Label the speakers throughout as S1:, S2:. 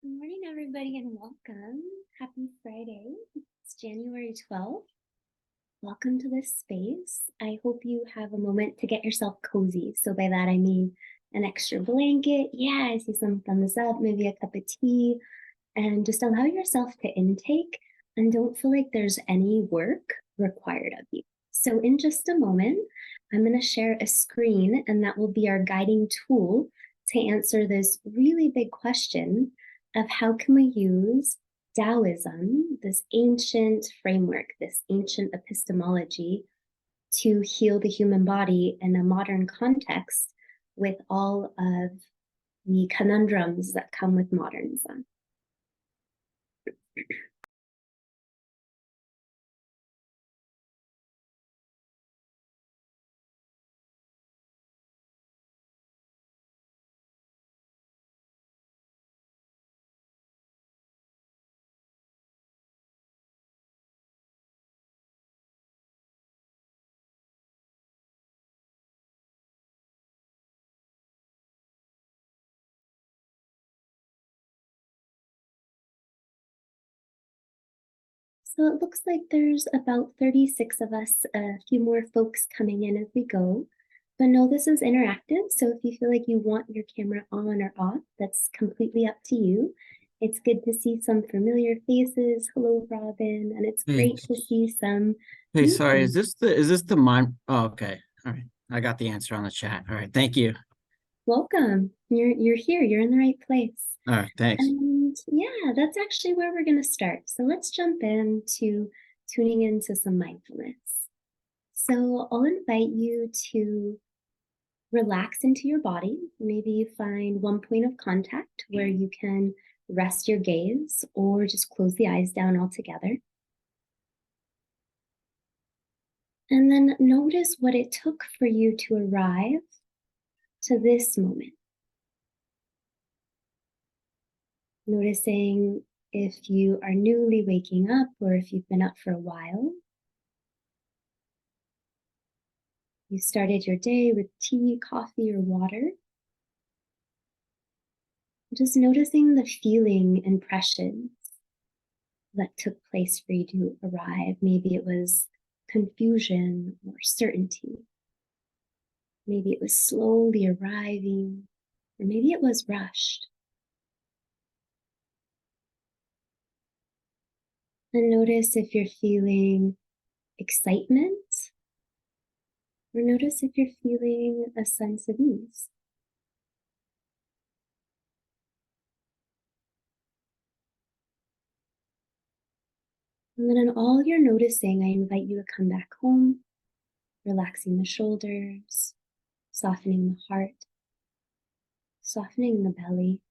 S1: Good morning, everybody, and welcome. Happy Friday. It's January 12th. Welcome to this space. I hope you have a moment to get yourself cozy. So by that, I mean an extra blanket. Yeah, I see some thumbs up, maybe a cup of tea, and just allow yourself to intake and don't feel like there's any work required of you. So in just a moment, I'm going to share a screen, and that will be our guiding tool to answer this really big question of how can we use Taoism, this ancient framework, this ancient epistemology, to heal the human body in a modern context with all of the conundrums that come with modernism. So it looks like there's about 36 of us, a few more folks coming in as we go. But no, this is interactive. So if you feel like you want your camera on or off, that's completely up to you. It's good to see some familiar faces. Hello, Robin. And it's
S2: Hey,
S1: great to see some
S2: hey,
S1: new
S2: sorry,
S1: faces.
S2: is this the mime? Oh, okay. All right. I got the answer on the chat. All right, thank you.
S1: Welcome. You're here. You're in the right place.
S2: All right, thanks.
S1: And yeah, that's actually where we're going to start. So let's jump into tuning into some mindfulness. So I'll invite you to relax into your body. Maybe you find one point of contact where you can rest your gaze or just close the eyes down altogether. And then notice what it took for you to arrive to this moment. Noticing if you are newly waking up or if you've been up for a while. You started your day with tea, coffee, or water. Just noticing the feeling impressions that took place for you to arrive. Maybe it was confusion or certainty. Maybe it was slowly arriving, or maybe it was rushed. And notice if you're feeling excitement, or notice if you're feeling a sense of ease. And then in all your noticing, I invite you to come back home, relaxing the shoulders, softening the heart, softening the belly.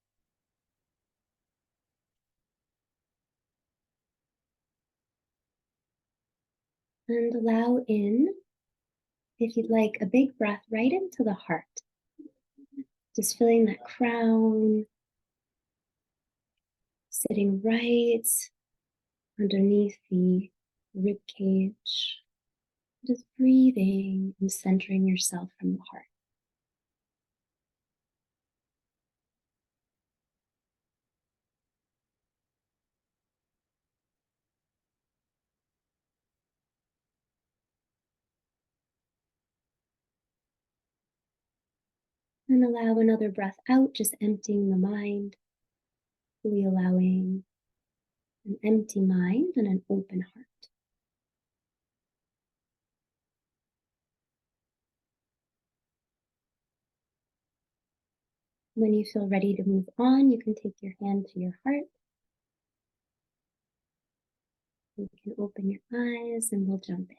S1: And allow in, if you'd like, a big breath right into the heart. Just feeling that crown sitting right underneath the rib cage. Just breathing and centering yourself from the heart. And allow another breath out, just emptying the mind, fully allowing an empty mind and an open heart. When you feel ready to move on, you can take your hand to your heart. You can open your eyes and we'll jump in.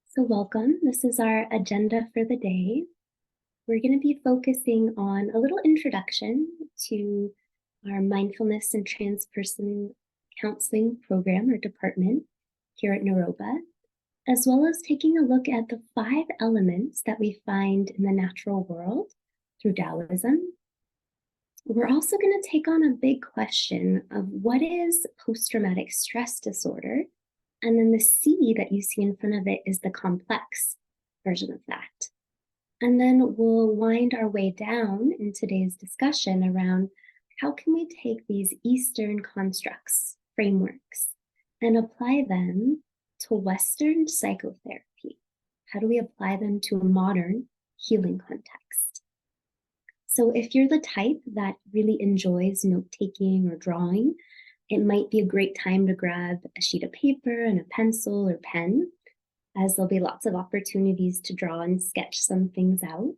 S1: So welcome. This is our agenda for the day. We're going to be focusing on a little introduction to our mindfulness and transpersonal counseling program or department here at Naropa, as well as taking a look at the 5 elements that we find in the natural world through Taoism. We're also going to take on a big question of what is post-traumatic stress disorder, and then the C that you see in front of it is the complex version of that. And then we'll wind our way down in today's discussion around how can we take these Eastern constructs, frameworks, and apply them to Western psychotherapy? How do we apply them to a modern healing context? So if you're the type that really enjoys note-taking or drawing, it might be a great time to grab a sheet of paper and a pencil or pen, as there'll be lots of opportunities to draw and sketch some things out.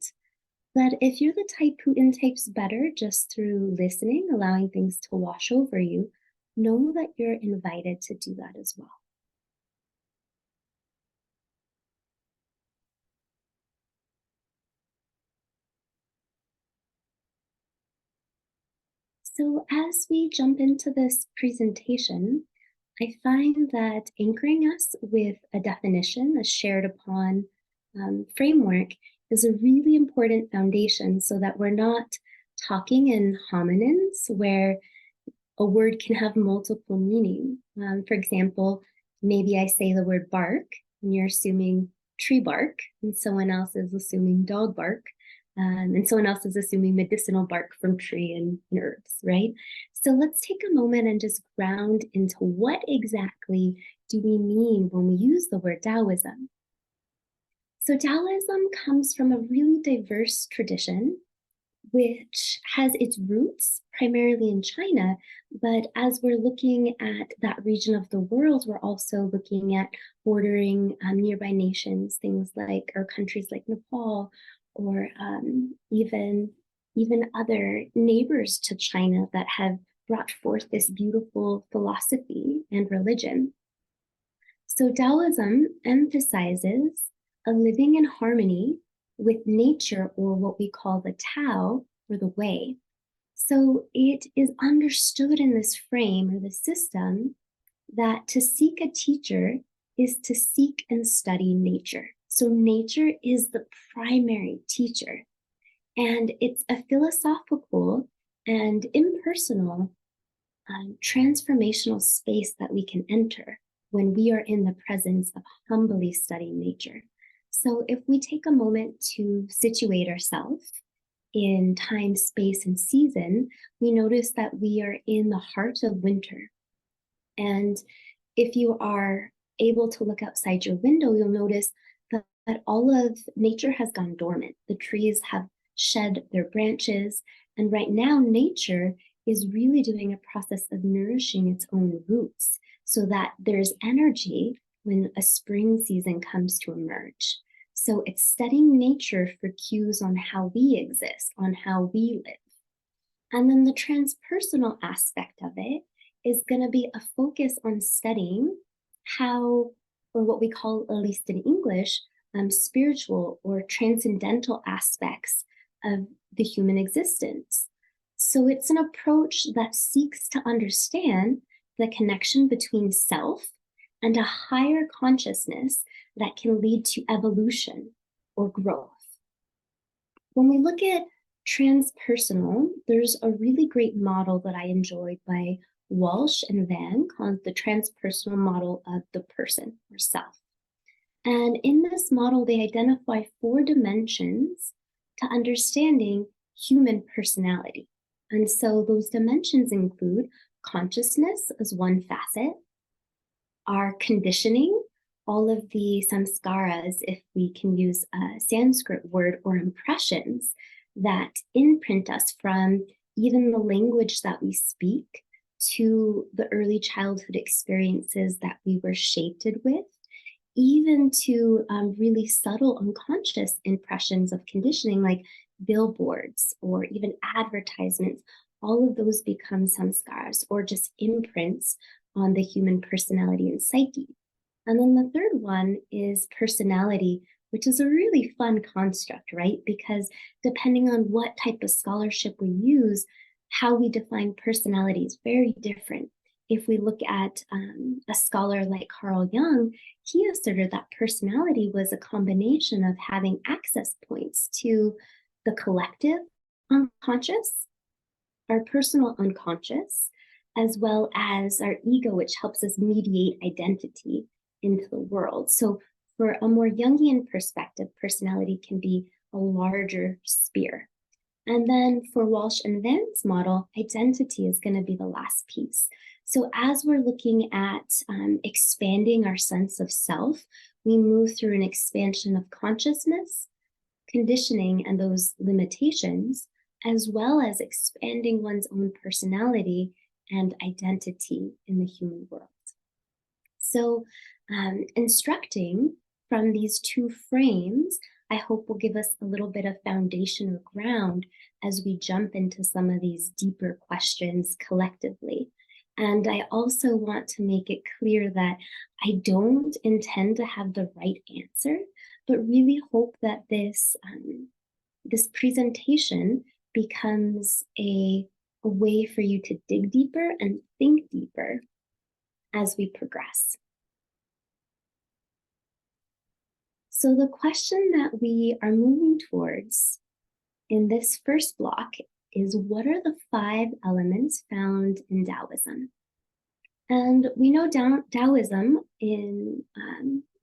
S1: But if you're the type who intakes better just through listening, allowing things to wash over you, know that you're invited to do that as well. So as we jump into this presentation, I find that anchoring us with a definition, a shared upon framework, is a really important foundation so that we're not talking in homonyms where a word can have multiple meaning. For example, maybe I say the word bark and you're assuming tree bark, and someone else is assuming dog bark, and someone else is assuming medicinal bark from tree and herbs, right? So let's take a moment and just ground into what exactly do we mean when we use the word Taoism. So Taoism comes from a really diverse tradition which has its roots primarily in China. But as we're looking at that region of the world, we're also looking at bordering nearby nations, things like, or countries like Nepal, or even other neighbors to China that have brought forth this beautiful philosophy and religion. So Taoism emphasizes a living in harmony with nature, or what we call the Tao, or the way. So it is understood in this frame or the system that to seek a teacher is to seek and study nature. So nature is the primary teacher. And it's a philosophical and impersonal transformational space that we can enter when we are in the presence of humbly studying nature. So if we take a moment to situate ourselves in time, space, and season, we notice that we are in the heart of winter. And if you are able to look outside your window, you'll notice that all of nature has gone dormant. The trees have shed their branches. And right now, nature is really doing a process of nourishing its own roots so that there's energy when a spring season comes to emerge. So it's studying nature for cues on how we exist, on how we live. And then the transpersonal aspect of it is going to be a focus on studying how, or what we call, at least in English, spiritual or transcendental aspects of the human existence. So it's an approach that seeks to understand the connection between self and a higher consciousness that can lead to evolution or growth. When we look at transpersonal, there's a really great model that I enjoyed by Walsh and Van called the transpersonal model of the person or self. And in this model, they identify 4 dimensions to understanding human personality. And so those dimensions include consciousness as one facet, our conditioning, all of the samskaras, if we can use a Sanskrit word, or impressions that imprint us from even the language that we speak to the early childhood experiences that we were shaped with, even to really subtle unconscious impressions of conditioning like billboards or even advertisements. All of those become samskaras, or just imprints on the human personality and psyche. And then the third one is personality, which is a really fun construct, right? Because depending on what type of scholarship we use, how we define personality is very different. If we look at a scholar like Carl Jung, he asserted that personality was a combination of having access points to the collective unconscious, our personal unconscious, as well as our ego, which helps us mediate identity into the world. So for a more Jungian perspective, personality can be a larger sphere. And then for Walsh and Van's model, identity is going to be the last piece. So as we're looking at expanding our sense of self, we move through an expansion of consciousness, conditioning, and those limitations, as well as expanding one's own personality and identity in the human world. So instructing from these two frames, I hope will give us a little bit of foundational ground as we jump into some of these deeper questions collectively. And I also want to make it clear that I don't intend to have the right answer, but really hope that this presentation becomes a way for you to dig deeper and think deeper as we progress. So the question that we are moving towards in this first block is, what are the 5 elements found in Taoism? And we know Taoism in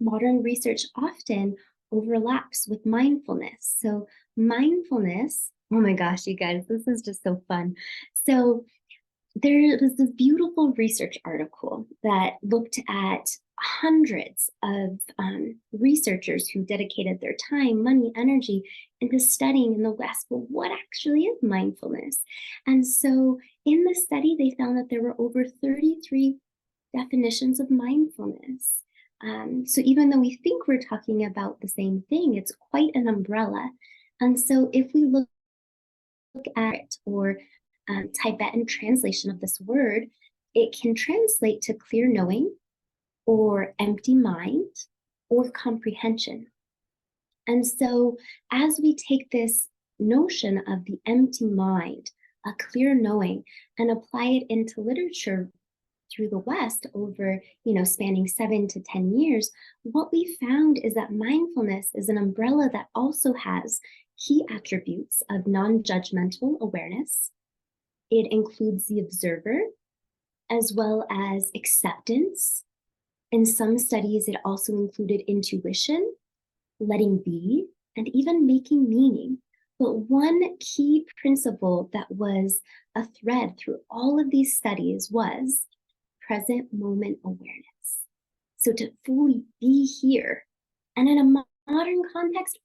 S1: modern research often overlaps with mindfulness. So mindfulness, oh my gosh, you guys, this is just so fun. So there was this beautiful research article that looked at hundreds of researchers who dedicated their time, money, energy into studying in the West, well, what actually is mindfulness? And so in the study, they found that there were over 33 definitions of mindfulness. So even though we think we're talking about the same thing, it's quite an umbrella. And so if we look at it, or Tibetan translation of this word, it can translate to clear knowing, or empty mind, or comprehension. And so as we take this notion of the empty mind, a clear knowing, and apply it into literature through the West over, spanning 7 to 10 years, what we found is that mindfulness is an umbrella that also has key attributes of non-judgmental awareness. It includes the observer, as well as acceptance. In some studies, it also included intuition, letting be, and even making meaning. But one key principle that was a thread through all of these studies was present moment awareness. So to fully be here. And in a modern context,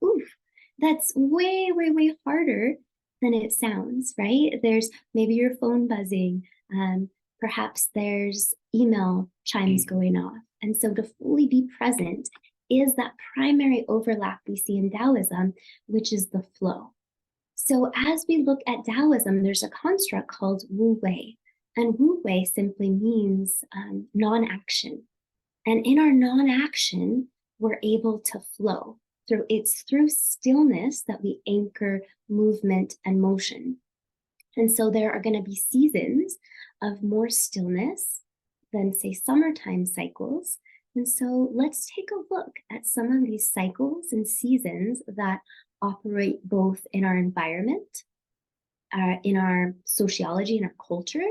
S1: that's way, way, way harder than it sounds, right? There's maybe your phone buzzing, perhaps there's email chimes going off. And so to fully be present is that primary overlap we see in Taoism, which is the flow. So as we look at Taoism, there's a construct called Wu Wei. And Wu Wei simply means non-action. And in our non-action, we're able to flow. It's through stillness that we anchor movement and motion. And so there are going to be seasons of more stillness than, say, summertime cycles. And so let's take a look at some of these cycles and seasons that operate both in our environment, in our sociology, in our culture,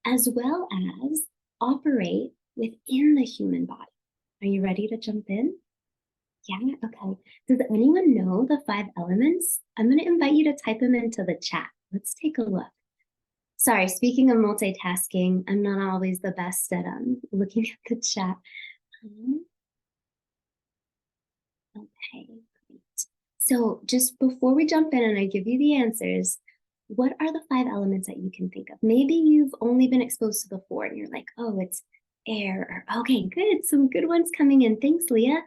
S1: as well as operate within the human body. Are you ready to jump in? Yeah, okay. Does anyone know the 5 elements? I'm going to invite you to type them into the chat. Let's take a look. Sorry, speaking of multitasking, I'm not always the best at looking at the chat. Okay, great. So just before we jump in and I give you the answers, what are the 5 elements that you can think of? Maybe you've only been exposed to the 4 and you're like, oh, it's air. Or, okay, good. Some good ones coming in. Thanks, Leah.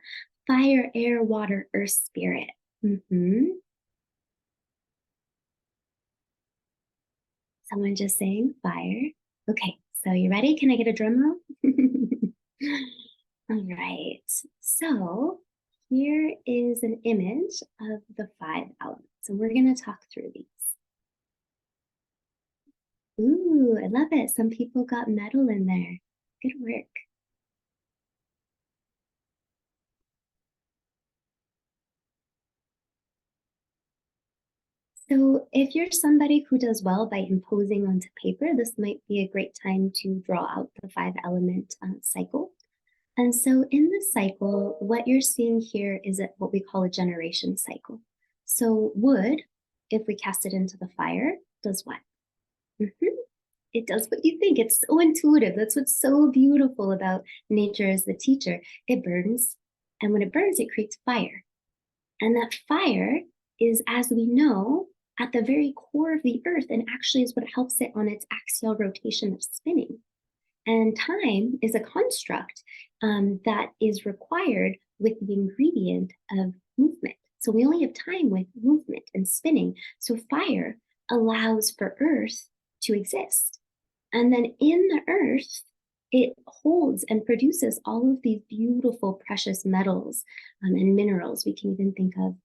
S1: Fire, air, water, earth, spirit. Someone just saying fire. Okay, so you ready? Can I get a drum roll? All right, so here is an image of the 5 elements. So we're going to talk through these. Ooh, I love it. Some people got metal in there. Good work. So if you're somebody who does well by imposing onto paper, this might be a great time to draw out the 5-element cycle. And so in this cycle, what you're seeing here is what we call a generation cycle. So wood, if we cast it into the fire, does what? It does what you think. It's so intuitive. That's what's so beautiful about nature as the teacher. It burns, and when it burns, it creates fire. And that fire is, as we know, at the very core of the earth and actually is what helps it on its axial rotation of spinning. And time is a construct that is required with the ingredient of movement. So we only have time with movement and spinning. So fire allows for earth to exist. And then in the earth, it holds and produces all of these beautiful precious metals and minerals. We can even think of,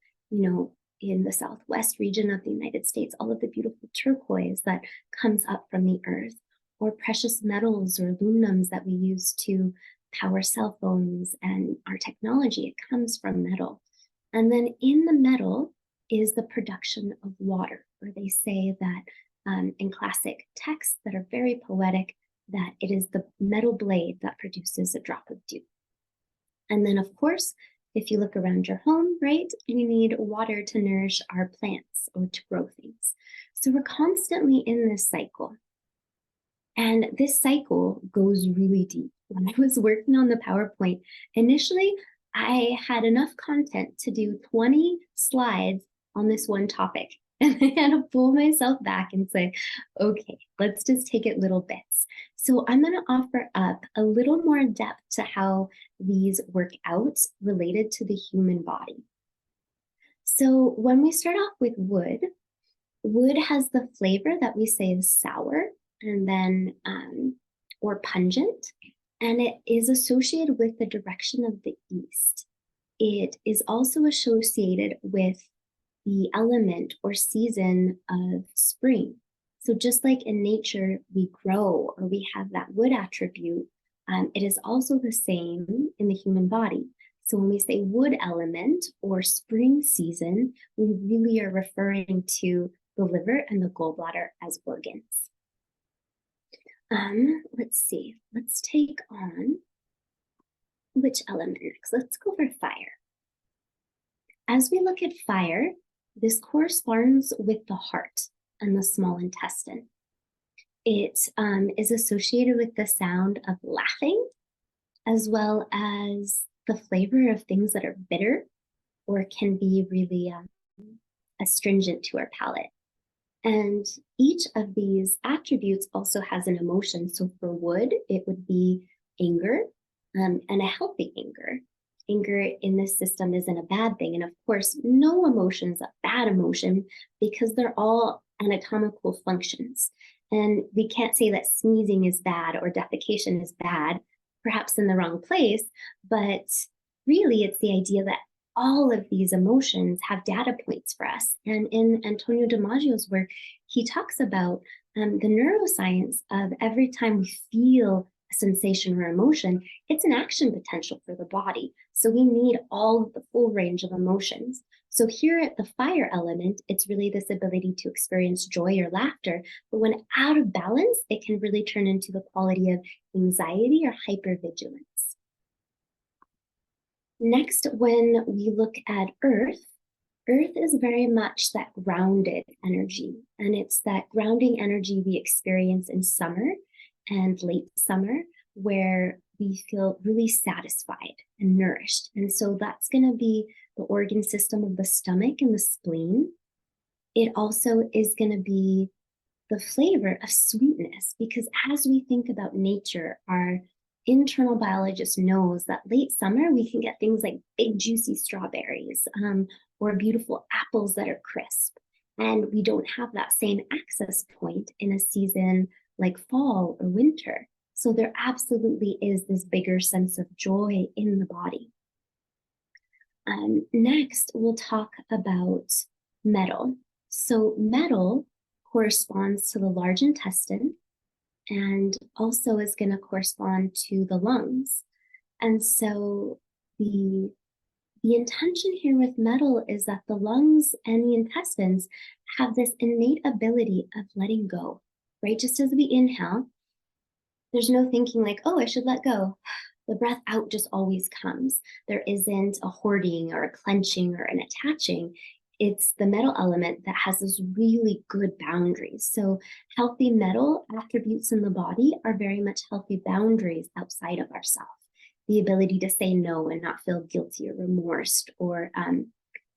S1: in the southwest region of the United States, all of the beautiful turquoise that comes up from the earth, or precious metals or aluminums that we use to power cell phones and our technology. It comes from metal. And then in the metal is the production of water, where they say that in classic texts that are very poetic, that it is the metal blade that produces a drop of dew. And then, of course, if you look around your home, right, we need water to nourish our plants or to grow things. So we're constantly in this cycle. And this cycle goes really deep. When I was working on the PowerPoint, initially, I had enough content to do 20 slides on this one topic. And I had to pull myself back and say, okay, let's just take it little bits. So I'm going to offer up a little more depth to how these work out related to the human body. So when we start off with wood, wood has the flavor that we say is sour and then or pungent, and it is associated with the direction of the east. It is also associated with the element or season of spring. So just like in nature, we grow or we have that wood attribute, it is also the same in the human body. So when we say wood element or spring season, we really are referring to the liver and the gallbladder as organs. Let's see, let's take on which element next. Let's go for fire. As we look at fire, this corresponds with the heart and the small intestine. It is associated with the sound of laughing, as well as the flavor of things that are bitter or can be really astringent to our palate. And each of these attributes also has an emotion. So for wood, it would be anger and a healthy anger. Anger in this system isn't a bad thing. And of course, no emotion is a bad emotion because they're all anatomical functions. And we can't say that sneezing is bad or defecation is bad, perhaps in the wrong place, but really it's the idea that all of these emotions have data points for us. And in Antonio Damaggio's work, he talks about the neuroscience of every time we feel a sensation or emotion, it's an action potential for the body. So we need all of the full range of emotions. So here at the fire element, it's really this ability to experience joy or laughter. But when out of balance, it can really turn into the quality of anxiety or hypervigilance. Next, when we look at Earth, Earth is very much that grounded energy. And it's that grounding energy we experience in summer and late summer, where we feel really satisfied and nourished. And so that's going to be the organ system of the stomach and the spleen. It also is going to be the flavor of sweetness, because as we think about nature, our internal biologist knows that late summer we can get things like big juicy strawberries or beautiful apples that are crisp. And we don't have that same access point in a season like fall or winter. So there absolutely is this bigger sense of joy in the body. Next, we'll talk about metal. So metal corresponds to the large intestine and also is going to correspond to the lungs. And so the intention here with metal is that the lungs and the intestines have this innate ability of letting go, right? Just as we inhale, there's no thinking like, oh, I should let go. The breath out just always comes. There isn't a hoarding or a clenching or an attaching. it's the metal element that has this really good boundaries. So healthy metal attributes in the body are very much healthy boundaries outside of ourselves. The ability to say no and not feel guilty or remorse, or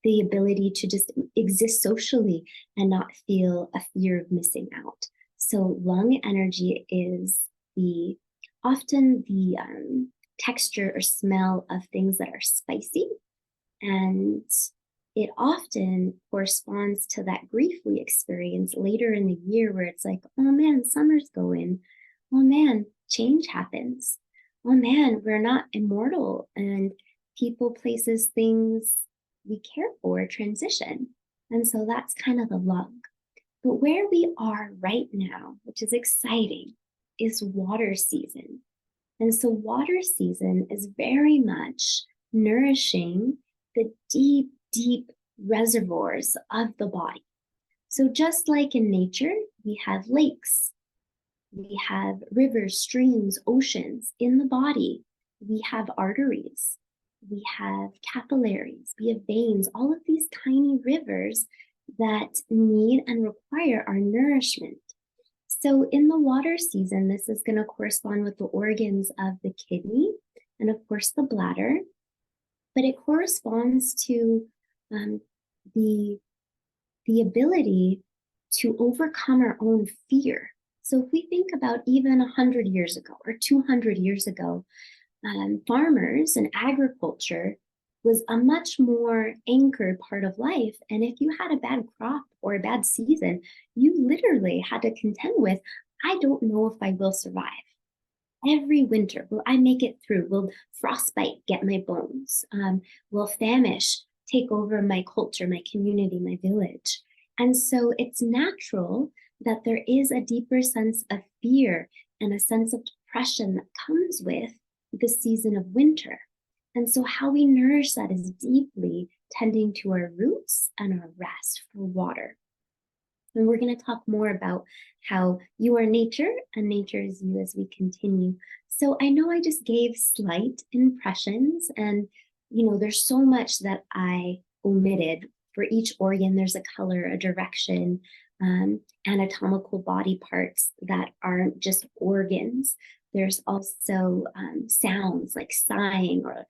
S1: the ability to just exist socially and not feel a fear of missing out. So lung energy is often the texture or smell of things that are spicy, and it often corresponds to that grief we experience later in the year, where it's like, oh man, summer's going. Oh man, change happens. Oh man, we're not immortal, and people, places, things we care for transition. And so that's kind of the lung. But where we are right now, which is exciting, is water season. And so water season is very much nourishing the deep, deep reservoirs of the body. So just like in nature, we have lakes, we have rivers, streams, oceans. In the body, we have arteries, we have capillaries, we have veins, all of these tiny rivers that need and require our nourishment. So in the water season, this is going to correspond with the organs of the kidney and of course the bladder, but it corresponds to the ability to overcome our own fear. So if we think about even 100 years ago or 200 years ago, farmers and agriculture was a much more anchored part of life. And if you had a bad crop or a bad season, you literally had to contend with, I don't know if I will survive. Every winter, will I make it through? Will frostbite get my bones? Will famish take over my culture, my community, my village? And so it's natural that there is a deeper sense of fear and a sense of depression that comes with the season of winter. And so how we nourish that is deeply tending to our roots and our rest for water. And we're going to talk more about how you are nature and nature is you as we continue. So I know I just gave slight impressions, and there's so much that I omitted. For each organ, there's a color, a direction, anatomical body parts that aren't just organs. There's also sounds like sighing or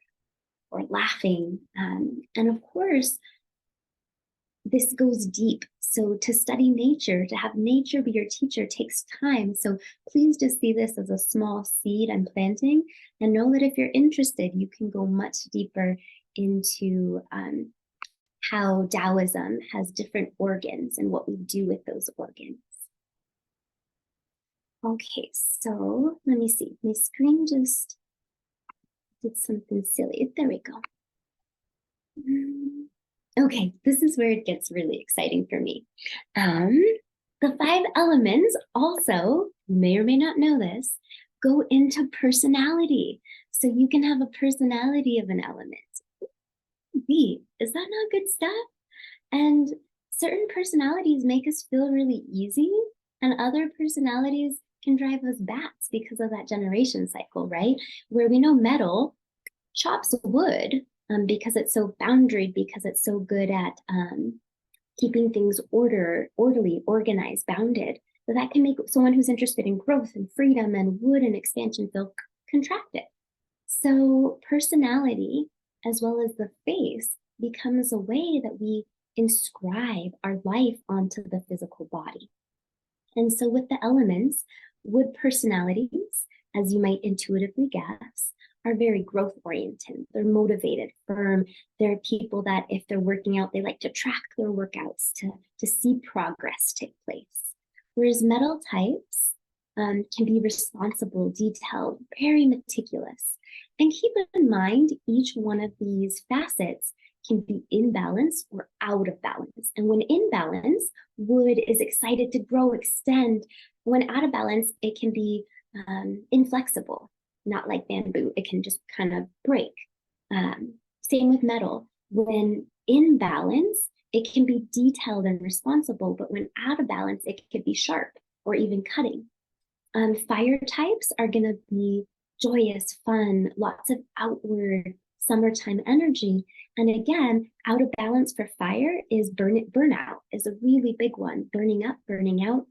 S1: laughing. And of course, this goes deep. So to study nature, to have nature be your teacher takes time. So please just see this as a small seed I'm planting, and know that if you're interested, you can go much deeper into how Taoism has different organs and what we do with those organs. Okay, so let me see. My screen just did something silly. There we go. Okay, this is where it gets really exciting for me. The 5 elements also, you may or may not know this, go into personality. So you can have a personality of an element. Is that not good stuff? And certain personalities make us feel really easy, and other personalities can drive us bats because of that generation cycle, right? Where we know metal chops wood because it's so boundaried, because it's so good at keeping things orderly, organized, bounded. But that can make someone who's interested in growth and freedom and wood and expansion feel contracted. So personality, as well as the face, becomes a way that we inscribe our life onto the physical body. And so with the elements, wood personalities, as you might intuitively guess, are very growth oriented. They're motivated, firm. They're people that if they're working out, they like to track their workouts to see progress take place. Whereas metal types can be responsible, detailed, very meticulous. And keep in mind, each one of these facets can be in balance or out of balance. And when in balance, wood is excited to grow, extend. When out of balance, it can be inflexible, not like bamboo. It can just kind of break. Same with metal. When in balance, it can be detailed and responsible, but when out of balance, it could be sharp or even cutting. Fire types are going to be joyous, fun, lots of outward summertime energy. And again, out of balance for fire is burnout is a really big one, burning up, burning out.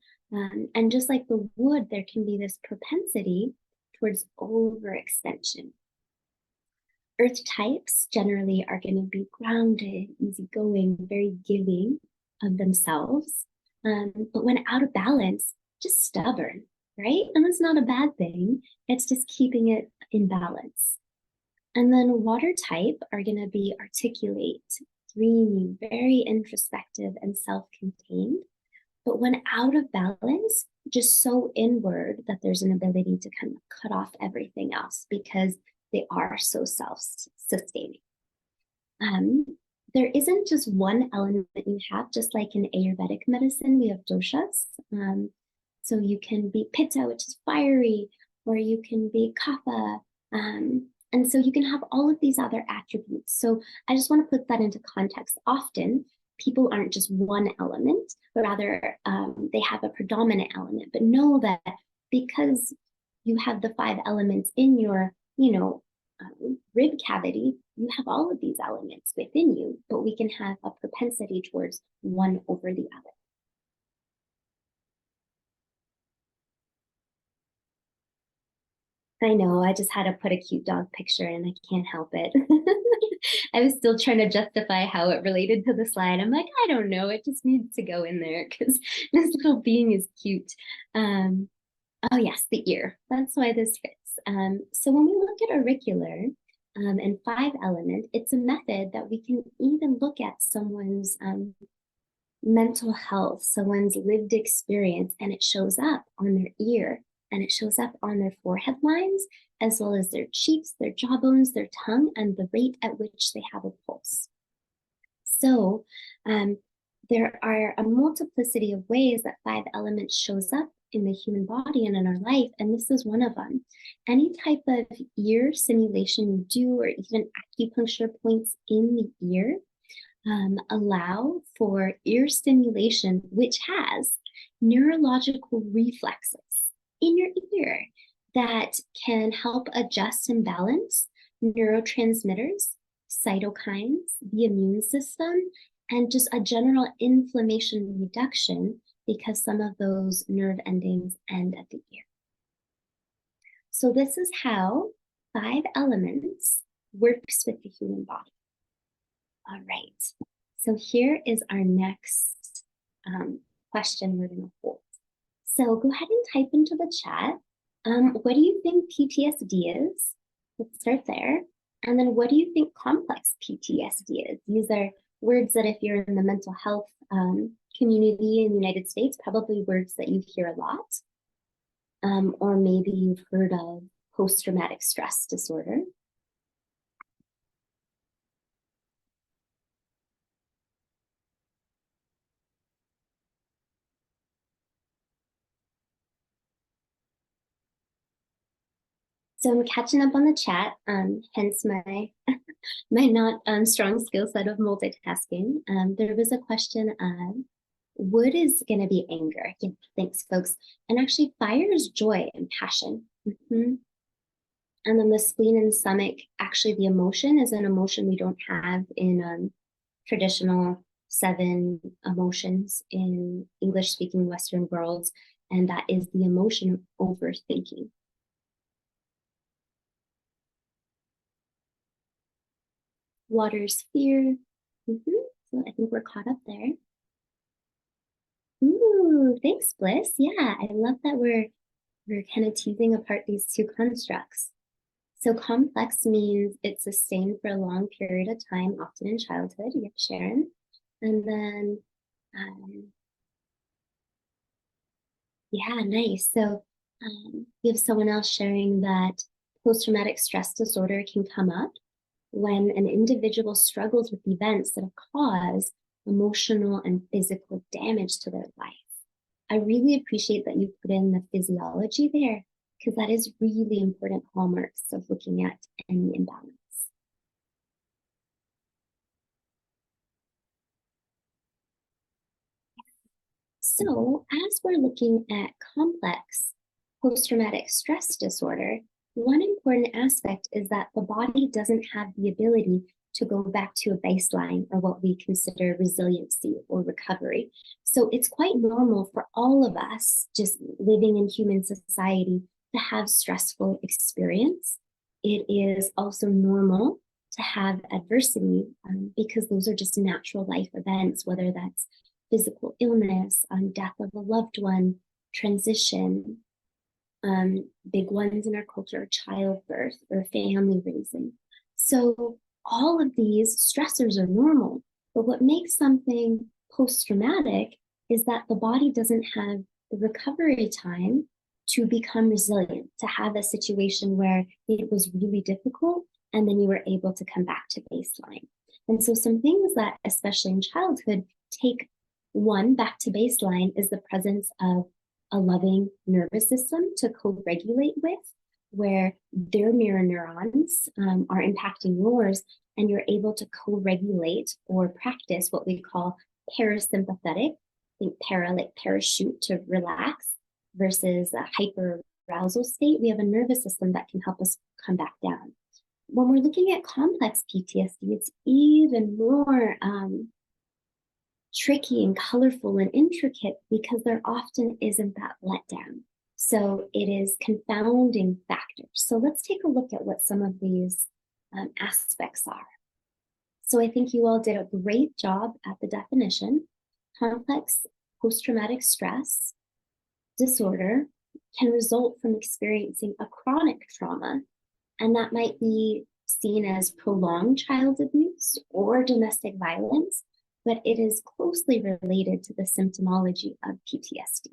S1: And just like the wood, there can be this propensity towards overextension. Earth types generally are going to be grounded, easygoing, very giving of themselves. But when out of balance, just stubborn, right? And that's not a bad thing. It's just keeping it in balance. And then water type are going to be articulate, dreamy, very introspective and self-contained. But when out of balance, just so inward that there's an ability to kind of cut off everything else because they are so self-sustaining. There isn't just one element that you have, just like in Ayurvedic medicine, we have doshas. So you can be pitta, which is fiery, or you can be kapha. And so you can have all of these other attributes. So I just want to put that into context. Often people aren't just one element, but rather they have a predominant element. But know that because you have the 5 elements in your, rib cavity, you have all of these elements within you, but we can have a propensity towards one over the other. I know, I just had to put a cute dog picture and I can't help it. I was still trying to justify how it related to the slide. I'm like, I don't know, it just needs to go in there because this little being is cute. Oh yes, the ear. That's why this fits. So when we look at auricular and 5 element, it's a method that we can even look at someone's mental health, someone's lived experience, and it shows up on their ear and it shows up on their forehead lines, as well as their cheeks, their jawbones, their tongue, and the rate at which they have a pulse. So there are a multiplicity of ways that 5 elements shows up in the human body and in our life, and this is one of them. Any type of ear simulation you do, or even acupuncture points in the ear, allow for ear stimulation, which has neurological reflexes in your ear that can help adjust and balance neurotransmitters, cytokines, the immune system, and just a general inflammation reduction because some of those nerve endings end at the ear. So this is how 5 elements works with the human body. All right, so here is our next question we're going to hold. So go ahead and type into the chat. What do you think PTSD is? Let's start there. And then what do you think complex PTSD is? These are words that if you're in the mental health community in the United States, probably words that you hear a lot. Or maybe you've heard of post-traumatic stress disorder. So I'm catching up on the chat, hence my my not strong skill set of multitasking. There was a question of wood is going to be anger. Yeah, thanks, folks. And actually, fire is joy and passion. And then the spleen and stomach, actually, the emotion is an emotion we don't have in traditional 7 emotions in English-speaking Western worlds, and that is the emotion of overthinking. Water's fear. So I think we're caught up there. Ooh, thanks, Bliss. Yeah, I love that we're kind of teasing apart these 2 constructs. So complex means it's sustained for a long period of time, often in childhood. You have Sharon. And then, yeah, nice. So you have someone else sharing that post-traumatic stress disorder can come up when an individual struggles with events that have caused emotional and physical damage to their life. I really appreciate that you put in the physiology there, because that is really important hallmarks of looking at any imbalance. So as we're looking at complex post-traumatic stress disorder, One important aspect is that the body doesn't have the ability to go back to a baseline or what we consider resiliency or recovery. So it's quite normal for all of us just living in human society to have stressful experience. It is also normal to have adversity because those are just natural life events, whether that's physical illness, death of a loved one, transition, big ones in our culture, childbirth or family raising. So all of these stressors are normal, but what makes something post-traumatic is that the body doesn't have the recovery time to become resilient, to have a situation where it was really difficult and then you were able to come back to baseline. And so some things that, especially in childhood, take one back to baseline is the presence of a loving nervous system to co-regulate with, where their mirror neurons are impacting yours, and you're able to co-regulate or practice what we call parasympathetic, think para like parachute to relax, versus a hyper arousal state. We have a nervous system that can help us come back down. When we're looking at complex PTSD, it's even more tricky and colorful and intricate because there often isn't that letdown. So it is confounding factors. So let's take a look at what some of these aspects are. So I think you all did a great job at the definition. Complex post-traumatic stress disorder can result from experiencing a chronic trauma, and that might be seen as prolonged child abuse or domestic violence, but it is closely related to the symptomology of PTSD.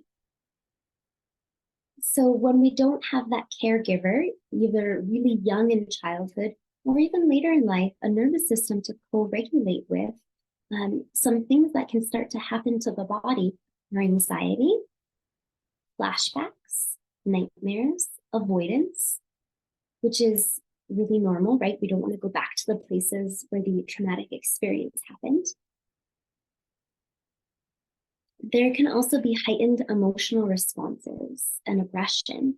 S1: So when we don't have that caregiver, either really young in childhood or even later in life, a nervous system to co-regulate with, some things that can start to happen to the body are anxiety, flashbacks, nightmares, avoidance, which is really normal, right? We don't want to go back to the places where the traumatic experience happened. There can also be heightened emotional responses and aggression,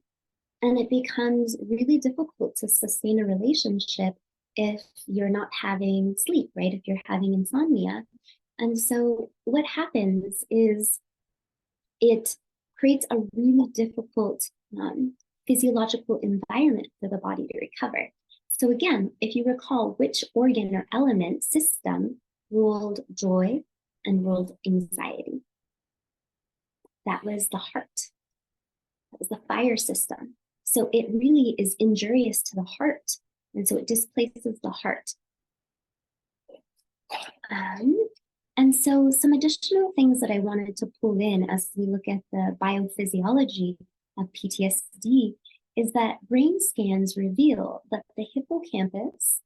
S1: and it becomes really difficult to sustain a relationship if you're not having sleep, right? If you're having insomnia. And so what happens is it creates a really difficult physiological environment for the body to recover. So again, if you recall, which organ or element system ruled joy and ruled anxiety? That was the heart. That was the fire system. So it really is injurious to the heart. And so it displaces the heart. And so some additional things that I wanted to pull in as we look at the biophysiology of PTSD is that brain scans reveal that the hippocampus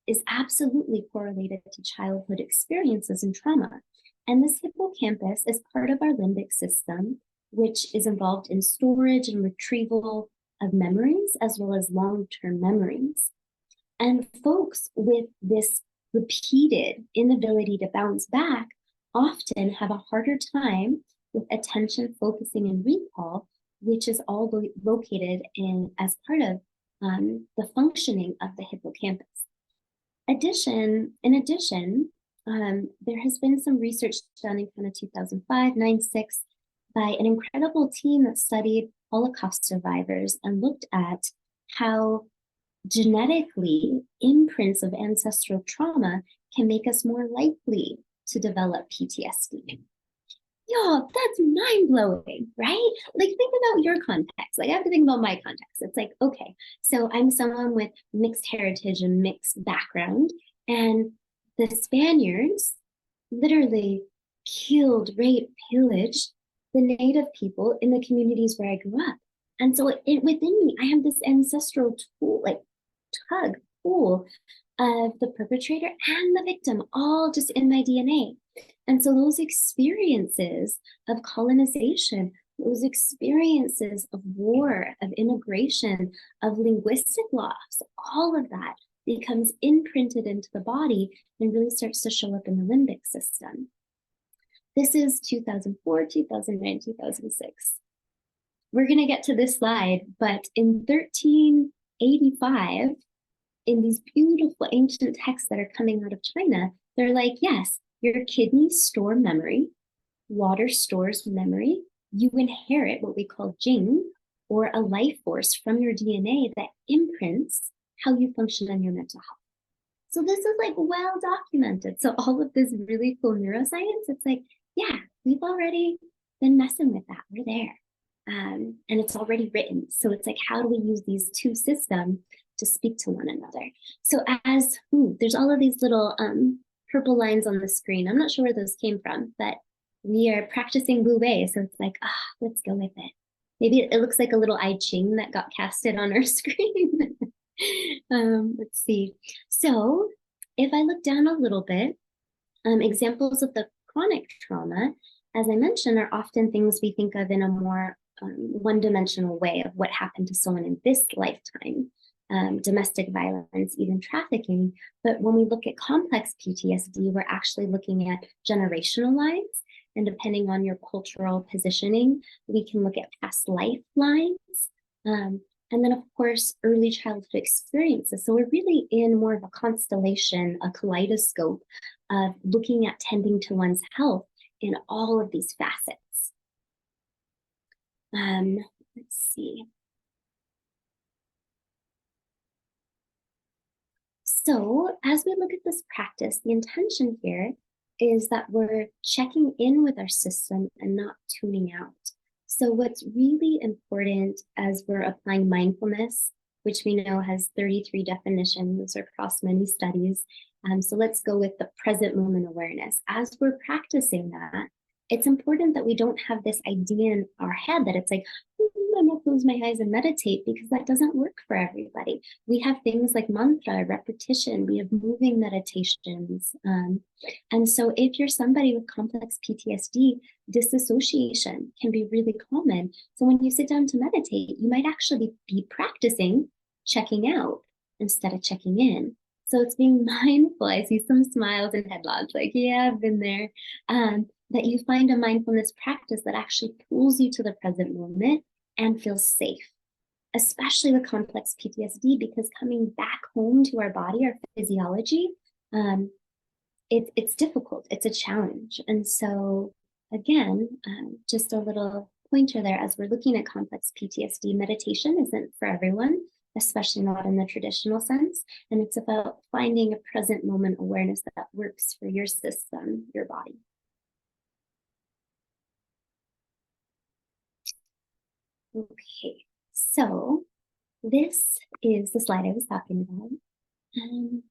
S1: is absolutely correlated to childhood experiences and trauma. And this hippocampus is part of our limbic system, which is involved in storage and retrieval of memories, as well as long-term memories. And folks with this repeated inability to bounce back often have a harder time with attention focusing and recall, which is all located in as part of the functioning of the hippocampus. In addition, there has been some research done in kind of 2005, 96 by an incredible team that studied Holocaust survivors and looked at how genetically imprints of ancestral trauma can make us more likely to develop PTSD. Yo, that's mind-blowing, right? Like, think about your context. Like, I have to think about my context. It's like, okay, so I'm someone with mixed heritage and mixed background, and the Spaniards literally killed, raped, pillaged the native people in the communities where I grew up. And so within me, I have this ancestral tool, like tug pull of the perpetrator and the victim, all just in my DNA. And so those experiences of colonization, those experiences of war, of immigration, of linguistic loss, all of that becomes imprinted into the body and really starts to show up in the limbic system. This is 2004, 2009, 2006. we're going to get to this slide, but in 1385, in these beautiful ancient texts that are coming out of China, they're like, yes, your kidneys store memory, water stores memory, you inherit what we call jing, or a life force from your DNA that imprints how you function in your mental health. So this is like well documented. So all of this really cool neuroscience, it's like, yeah, we've already been messing with that. We're there. And it's already written. So it's like, how do we use these two systems to speak to one another? So there's all of these little purple lines on the screen. I'm not sure where those came from, but we are practicing Wu Wei. So it's like, let's go with it. Maybe it looks like a little I Ching that got casted on our screen. Let's see. So if I look down a little bit, examples of the chronic trauma, as I mentioned, are often things we think of in a more one-dimensional way of what happened to someone in this lifetime, domestic violence, even trafficking. But when we look at complex PTSD, we're actually looking at generational lines. And depending on your cultural positioning, we can look at past lifelines. And then, of course, early childhood experiences. So we're really in more of a constellation, a kaleidoscope of looking at tending to one's health in all of these facets. Let's see. So as we look at this practice, the intention here is that we're checking in with our system and not tuning out. So what's really important as we're applying mindfulness, which we know has 33 definitions across many studies. So let's go with the present moment awareness. As we're practicing that, it's important that we don't have this idea in our head that it's like, I'm gonna close my eyes and meditate, because that doesn't work for everybody. We have things like mantra, repetition, we have moving meditations. And so if you're somebody with complex PTSD, disassociation can be really common. So when you sit down to meditate, you might actually be practicing checking out instead of checking in. So it's being mindful. I see some smiles and head nods, like, yeah, I've been there. That you find a mindfulness practice that actually pulls you to the present moment and feels safe, especially with complex PTSD, because coming back home to our body, our physiology, it's difficult. It's a challenge. And so again, just a little pointer there, as we're looking at complex PTSD, meditation isn't for everyone, especially not in the traditional sense. And it's about finding a present moment awareness that works for your system, your body. Okay, so this is the slide I was talking about. Let's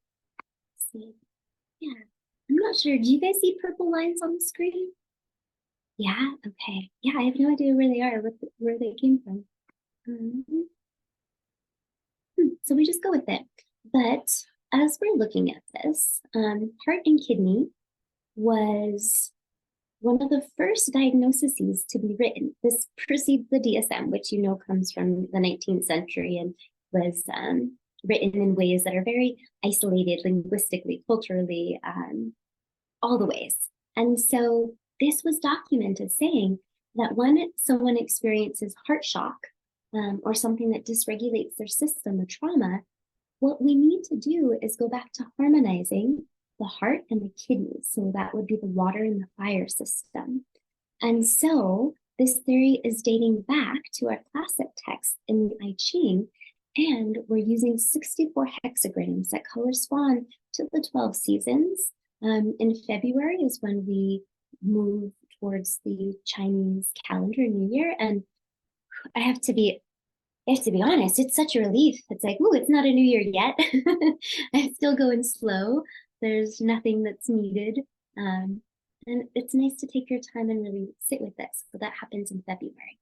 S1: see. Yeah, I'm not sure. Do you guys see purple lines on the screen? Yeah, okay. Yeah, I have no idea where they are, where they came from. So we just go with it. But as we're looking at this, heart and kidney was one of the first diagnoses to be written. This precedes the DSM, which you know comes from the 19th century and was written in ways that are very isolated linguistically, culturally, all the ways. And so this was documented saying that when someone experiences heart shock or something that dysregulates their system, a trauma, what we need to do is go back to harmonizing the heart and the kidneys. So that would be the water and the fire system. And so this theory is dating back to our classic text in the I Ching, and we're using 64 hexagrams that correspond to the 12 seasons. In February is when we move towards the Chinese calendar New Year. And I have to be honest, it's such a relief. It's like, oh, it's not a new year yet. I'm still going slow. There's nothing that's needed. And it's nice to take your time and really sit with this. So that happens in February.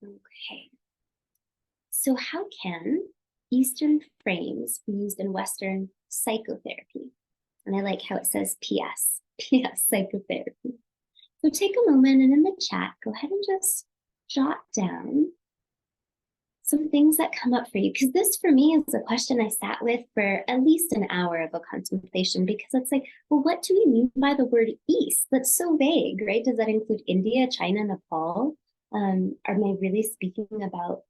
S1: Okay. So how can Eastern frames be used in Western psychotherapy? And I like how it says PS, psychotherapy. So take a moment and in the chat, go ahead and just jot down some things that come up for you, because this for me is a question I sat with for at least an hour of a contemplation, because it's like, well, what do we mean by the word East? That's so vague, right? Does that include India, China, Nepal? Am I really speaking about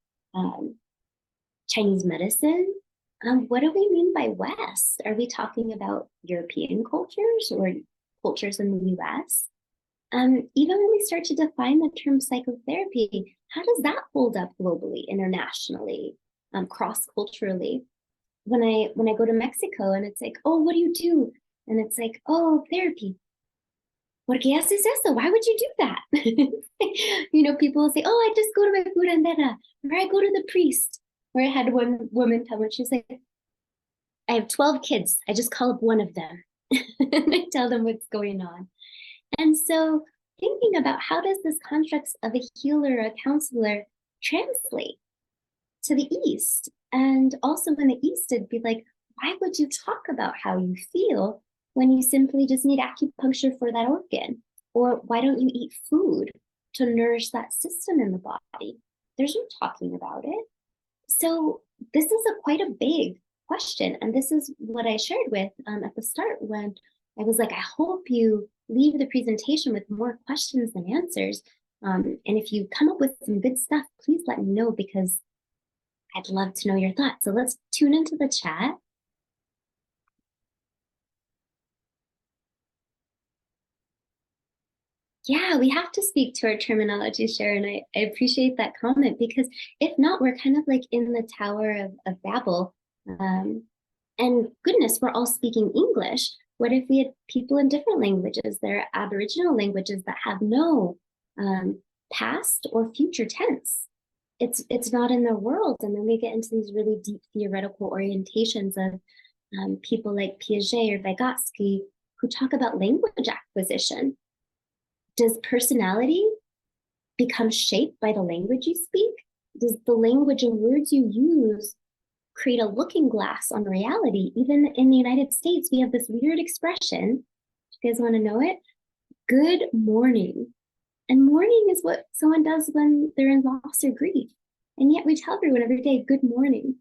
S1: Chinese medicine? What do we mean by West? Are we talking about European cultures or cultures in the US? Even when we start to define the term psychotherapy, how does that hold up globally, internationally, cross-culturally? When I go to Mexico and it's like, oh, what do you do? And it's like, oh, therapy. ¿Por qué haces eso? Why would you do that? People will say, oh, I just go to my curandera, or I go to the priest. Or I had one woman tell me, she's like, I have 12 kids. I just call up one of them. And I tell them what's going on. And so thinking about how does this construct of a healer, a counselor translate to the East? And also in the East, it'd be like, why would you talk about how you feel when you simply just need acupuncture for that organ? Or why don't you eat food to nourish that system in the body? There's no talking about it. So this is quite a big question. And this is what I shared with at the start when I was like, I hope you leave the presentation with more questions than answers. And if you come up with some good stuff, please let me know, because I'd love to know your thoughts. So let's tune into the chat. Yeah, we have to speak to our terminology, Sharon. I appreciate that comment, because if not, we're kind of like in the Tower of Babel. And goodness, we're all speaking English. What if we had people in different languages? There are Aboriginal languages that have no past or future tense. It's not in their world. And then we get into these really deep theoretical orientations of people like Piaget or Vygotsky, who talk about language acquisition. Does personality become shaped by the language you speak? Does the language and words you use create a looking glass on reality? Even in the United States, we have this weird expression. You guys want to know it? Good morning. And mourning is what someone does when they're in loss or grief. And yet we tell everyone every day, good morning,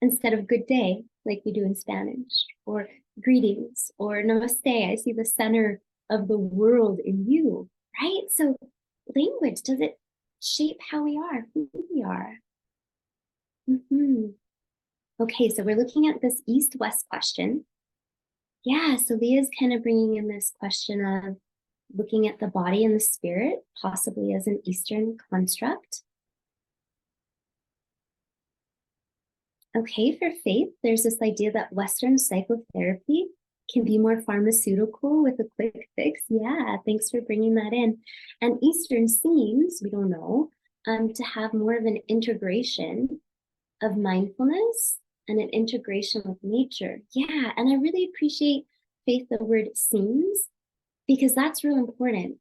S1: instead of good day, like we do in Spanish, or greetings, or namaste. I see the center of the world in you, right? So language, does it shape how we are, who we are? Okay, so we're looking at this East-West question. Yeah, so Leah's kind of bringing in this question of looking at the body and the spirit, possibly as an Eastern construct. Okay, for Faith, there's this idea that Western psychotherapy can be more pharmaceutical with a quick fix. Yeah, thanks for bringing that in. And Eastern seems, we don't know, to have more of an integration of mindfulness and an integration with nature. Yeah, and I really appreciate, Faith, the word seems, because that's real important.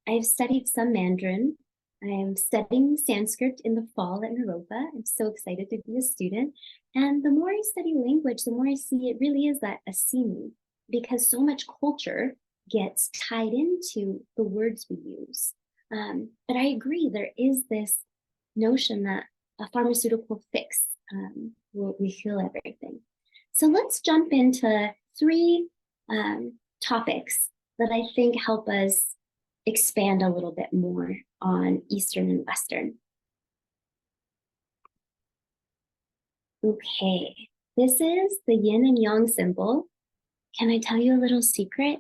S1: I've studied some Mandarin. I'm studying Sanskrit in the fall at Naropa. I'm so excited to be a student. And the more I study language, the more I see it really is that a seeming, because so much culture gets tied into the words we use. But I agree, there is this notion that a pharmaceutical fix will heal everything. So let's jump into 3 topics that I think help us expand a little bit more on Eastern and Western. Okay, this is the yin and yang symbol. Can I tell you a little secret?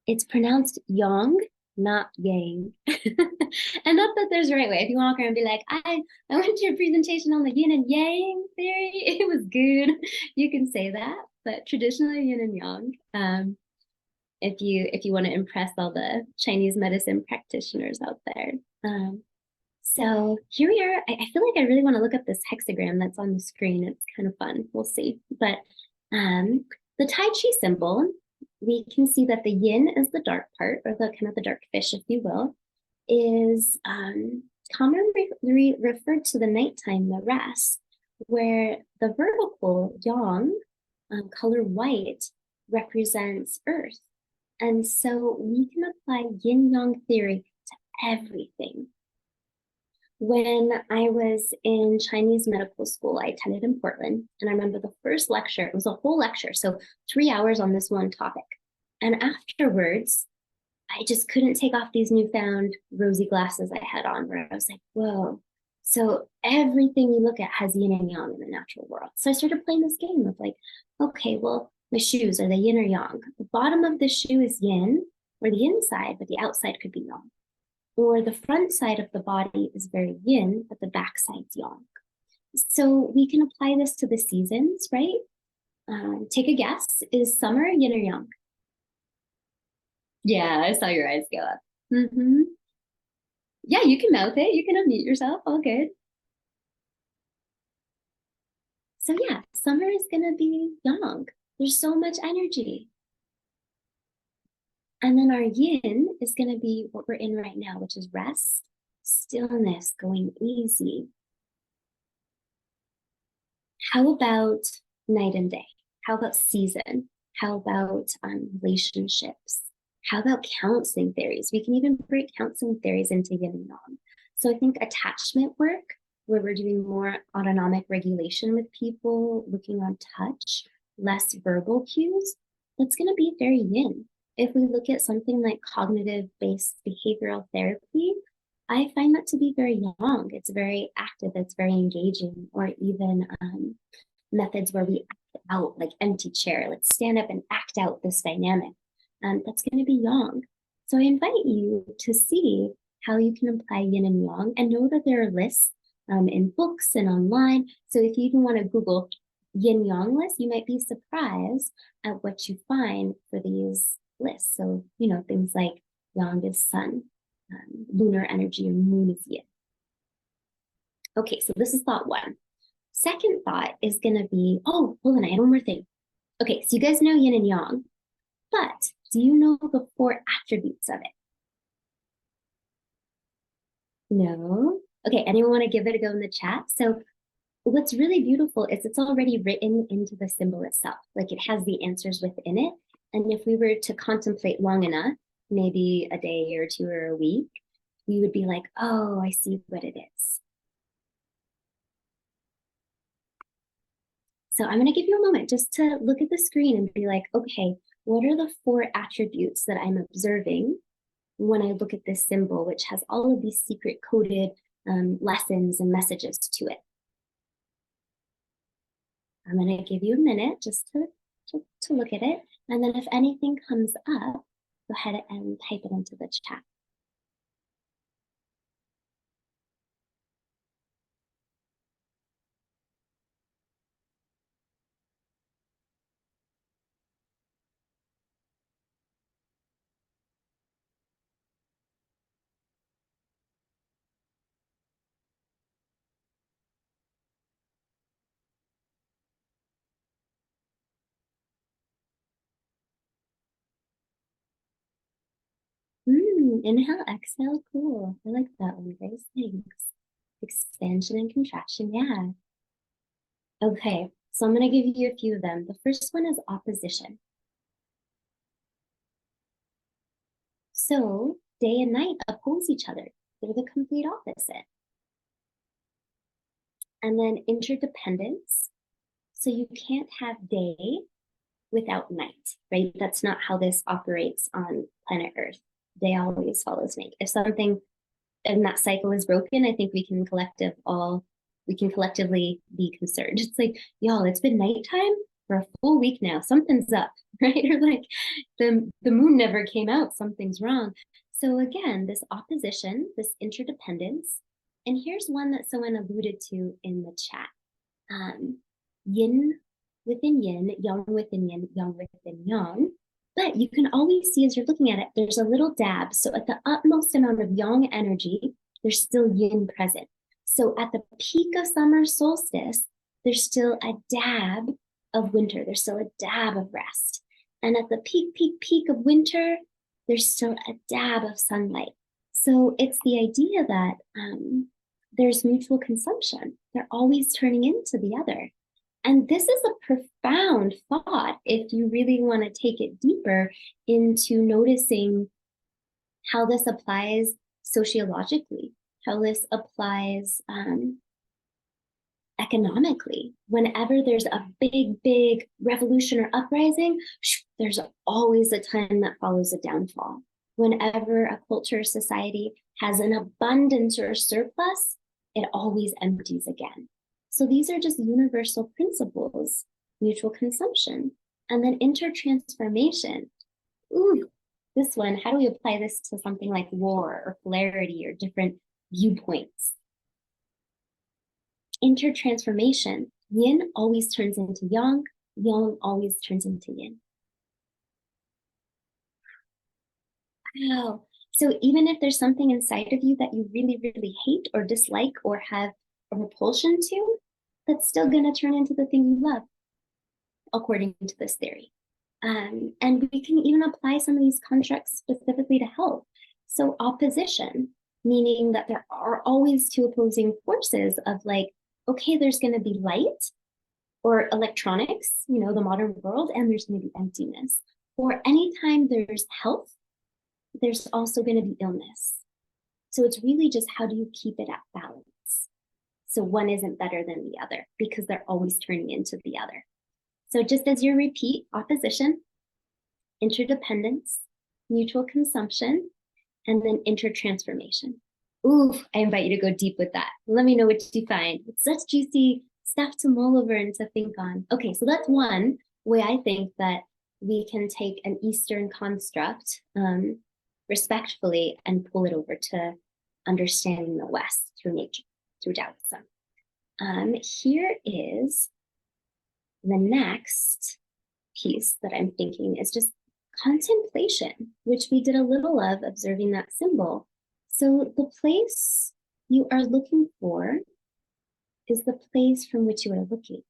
S1: It's pronounced yang, not yang. And not that there's a right way. If you walk around and be like, I went to your presentation on the yin and yang theory, it was good. You can say that, but traditionally yin and yang. If you want to impress all the Chinese medicine practitioners out there. So here we are. I feel like I really want to look up this hexagram that's on the screen. It's kind of fun. We'll see. But the Tai Chi symbol, we can see that the yin is the dark part, or the kind of the dark fish, if you will, is commonly referred to the nighttime, the rest, where the vertical yang, color white, represents earth. And so we can apply yin-yang theory to everything. When I was in Chinese medical school, I attended in Portland, and I remember the first lecture, it was a whole lecture, so 3 hours on this one topic. And afterwards, I just couldn't take off these newfound rosy glasses I had on, where I was like, whoa. So everything you look at has yin and yang in the natural world. So I started playing this game of like, okay, well, my shoes, are they yin or yang? The bottom of the shoe is yin, or the inside, but the outside could be yang. Or the front side of the body is very yin, but the back side's yang. So we can apply this to the seasons, right? Take a guess. Is summer yin or yang? Yeah, I saw your eyes go up. Mm-hmm. Yeah, you can mouth it. You can unmute yourself. All good. So yeah, summer is gonna be yang. There's so much energy. And then our yin is gonna be what we're in right now, which is rest, stillness, going easy. How about night and day? How about season? How about relationships? How about counseling theories? We can even break counseling theories into yin and yang. So I think attachment work, where we're doing more autonomic regulation with people, looking on touch, less verbal cues, that's going to be very yin. If we look at something like cognitive-based behavioral therapy, I find that to be very yang. It's very active, it's very engaging, or even methods where we act out, like empty chair. Let's stand up and act out this dynamic. That's going to be yang. So I invite you to see how you can apply yin and yang, and know that there are lists in books and online. So if you even want to Google yin yang list, you might be surprised at what you find for these lists. So, things like yang is sun, lunar energy, or moon is yin. Okay, so this is thought one. Second thought is going to be, oh, hold on, I had one more thing. Okay, so you guys know yin and yang, but do you know the 4 attributes of it? No? Okay, anyone want to give it a go in the chat? So what's really beautiful is it's already written into the symbol itself. Like, it has the answers within it. And if we were to contemplate long enough, maybe a day or 2 or a week, we would be like, oh, I see what it is. So I'm going to give you a moment just to look at the screen and be like, okay, what are the 4 attributes that I'm observing when I look at this symbol, which has all of these secret coded lessons and messages to it? I'm going to give you a minute just to look at it. And then if anything comes up, go ahead and type it into the chat. Inhale, exhale, cool. I like that one, guys. Thanks. Expansion and contraction, yeah. Okay, so I'm going to give you a few of them. The first one is opposition. So day and night oppose each other. They're the complete opposite. And then interdependence. So you can't have day without night, right? That's not how this operates on planet Earth. Day always follows night. If something in that cycle is broken, I think we can collectively be concerned. It's like, y'all, it's been nighttime for a full week now. Something's up, right? Or like the moon never came out, something's wrong. So again, this opposition, this interdependence, and here's one that someone alluded to in the chat. Yin within yin, yang within yin, yang within yang. But you can always see as you're looking at it, there's a little dab. So at the utmost amount of yang energy, there's still yin present. So at the peak of summer solstice, there's still a dab of winter. There's still a dab of rest. And at the peak of winter, there's still a dab of sunlight. So it's the idea that there's mutual consumption. They're always turning into the other. And this is a profound thought if you really want to take it deeper into noticing how this applies sociologically. how this applies economically. Whenever there's a big revolution or uprising, there's always a time that follows a downfall. Whenever a culture or society has an abundance or surplus, it always empties again. So these are just universal principles: mutual consumption, and then intertransformation. Ooh, this one, how do we apply this to something like war or polarity or different viewpoints? Intertransformation. Yin always turns into yang, yang always turns into yin. Wow. So even if there's something inside of you that you really hate or dislike or have a repulsion to, that's still going to turn into the thing you love, according to this theory. And we can even apply some of these constructs specifically to health. So opposition, meaning that there are always two opposing forces of like, okay, there's going to be light or electronics, you know, the modern world, and there's going to be emptiness. Or anytime there's health, there's also going to be illness. So it's really just how do you keep it at balance? So one isn't better than the other because they're always turning into the other. So just as you repeat, opposition, interdependence, mutual consumption, and then intertransformation. Ooh, I invite you to go deep with that. Let me know what you find. It's such juicy stuff to mull over and to think on. Okay, so that's one way I think that we can take an Eastern construct respectfully and pull it over to understanding the West through nature, through Taoism. Here is the next piece that I'm thinking is just contemplation, which we did a little of observing that symbol. So the place you are looking for is the place from which you are looking.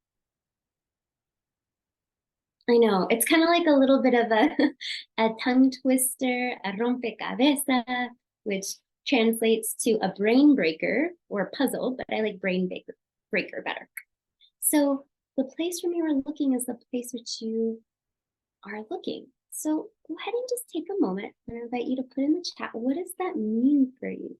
S1: I know, it's kind of like a little bit of a tongue twister, a rompecabezas, which translates to a brain breaker or a puzzle, but I like brain breaker better. So the place from you are looking is the place which you are looking. So go ahead and just take a moment and I invite you to put in the chat, what does that mean for you?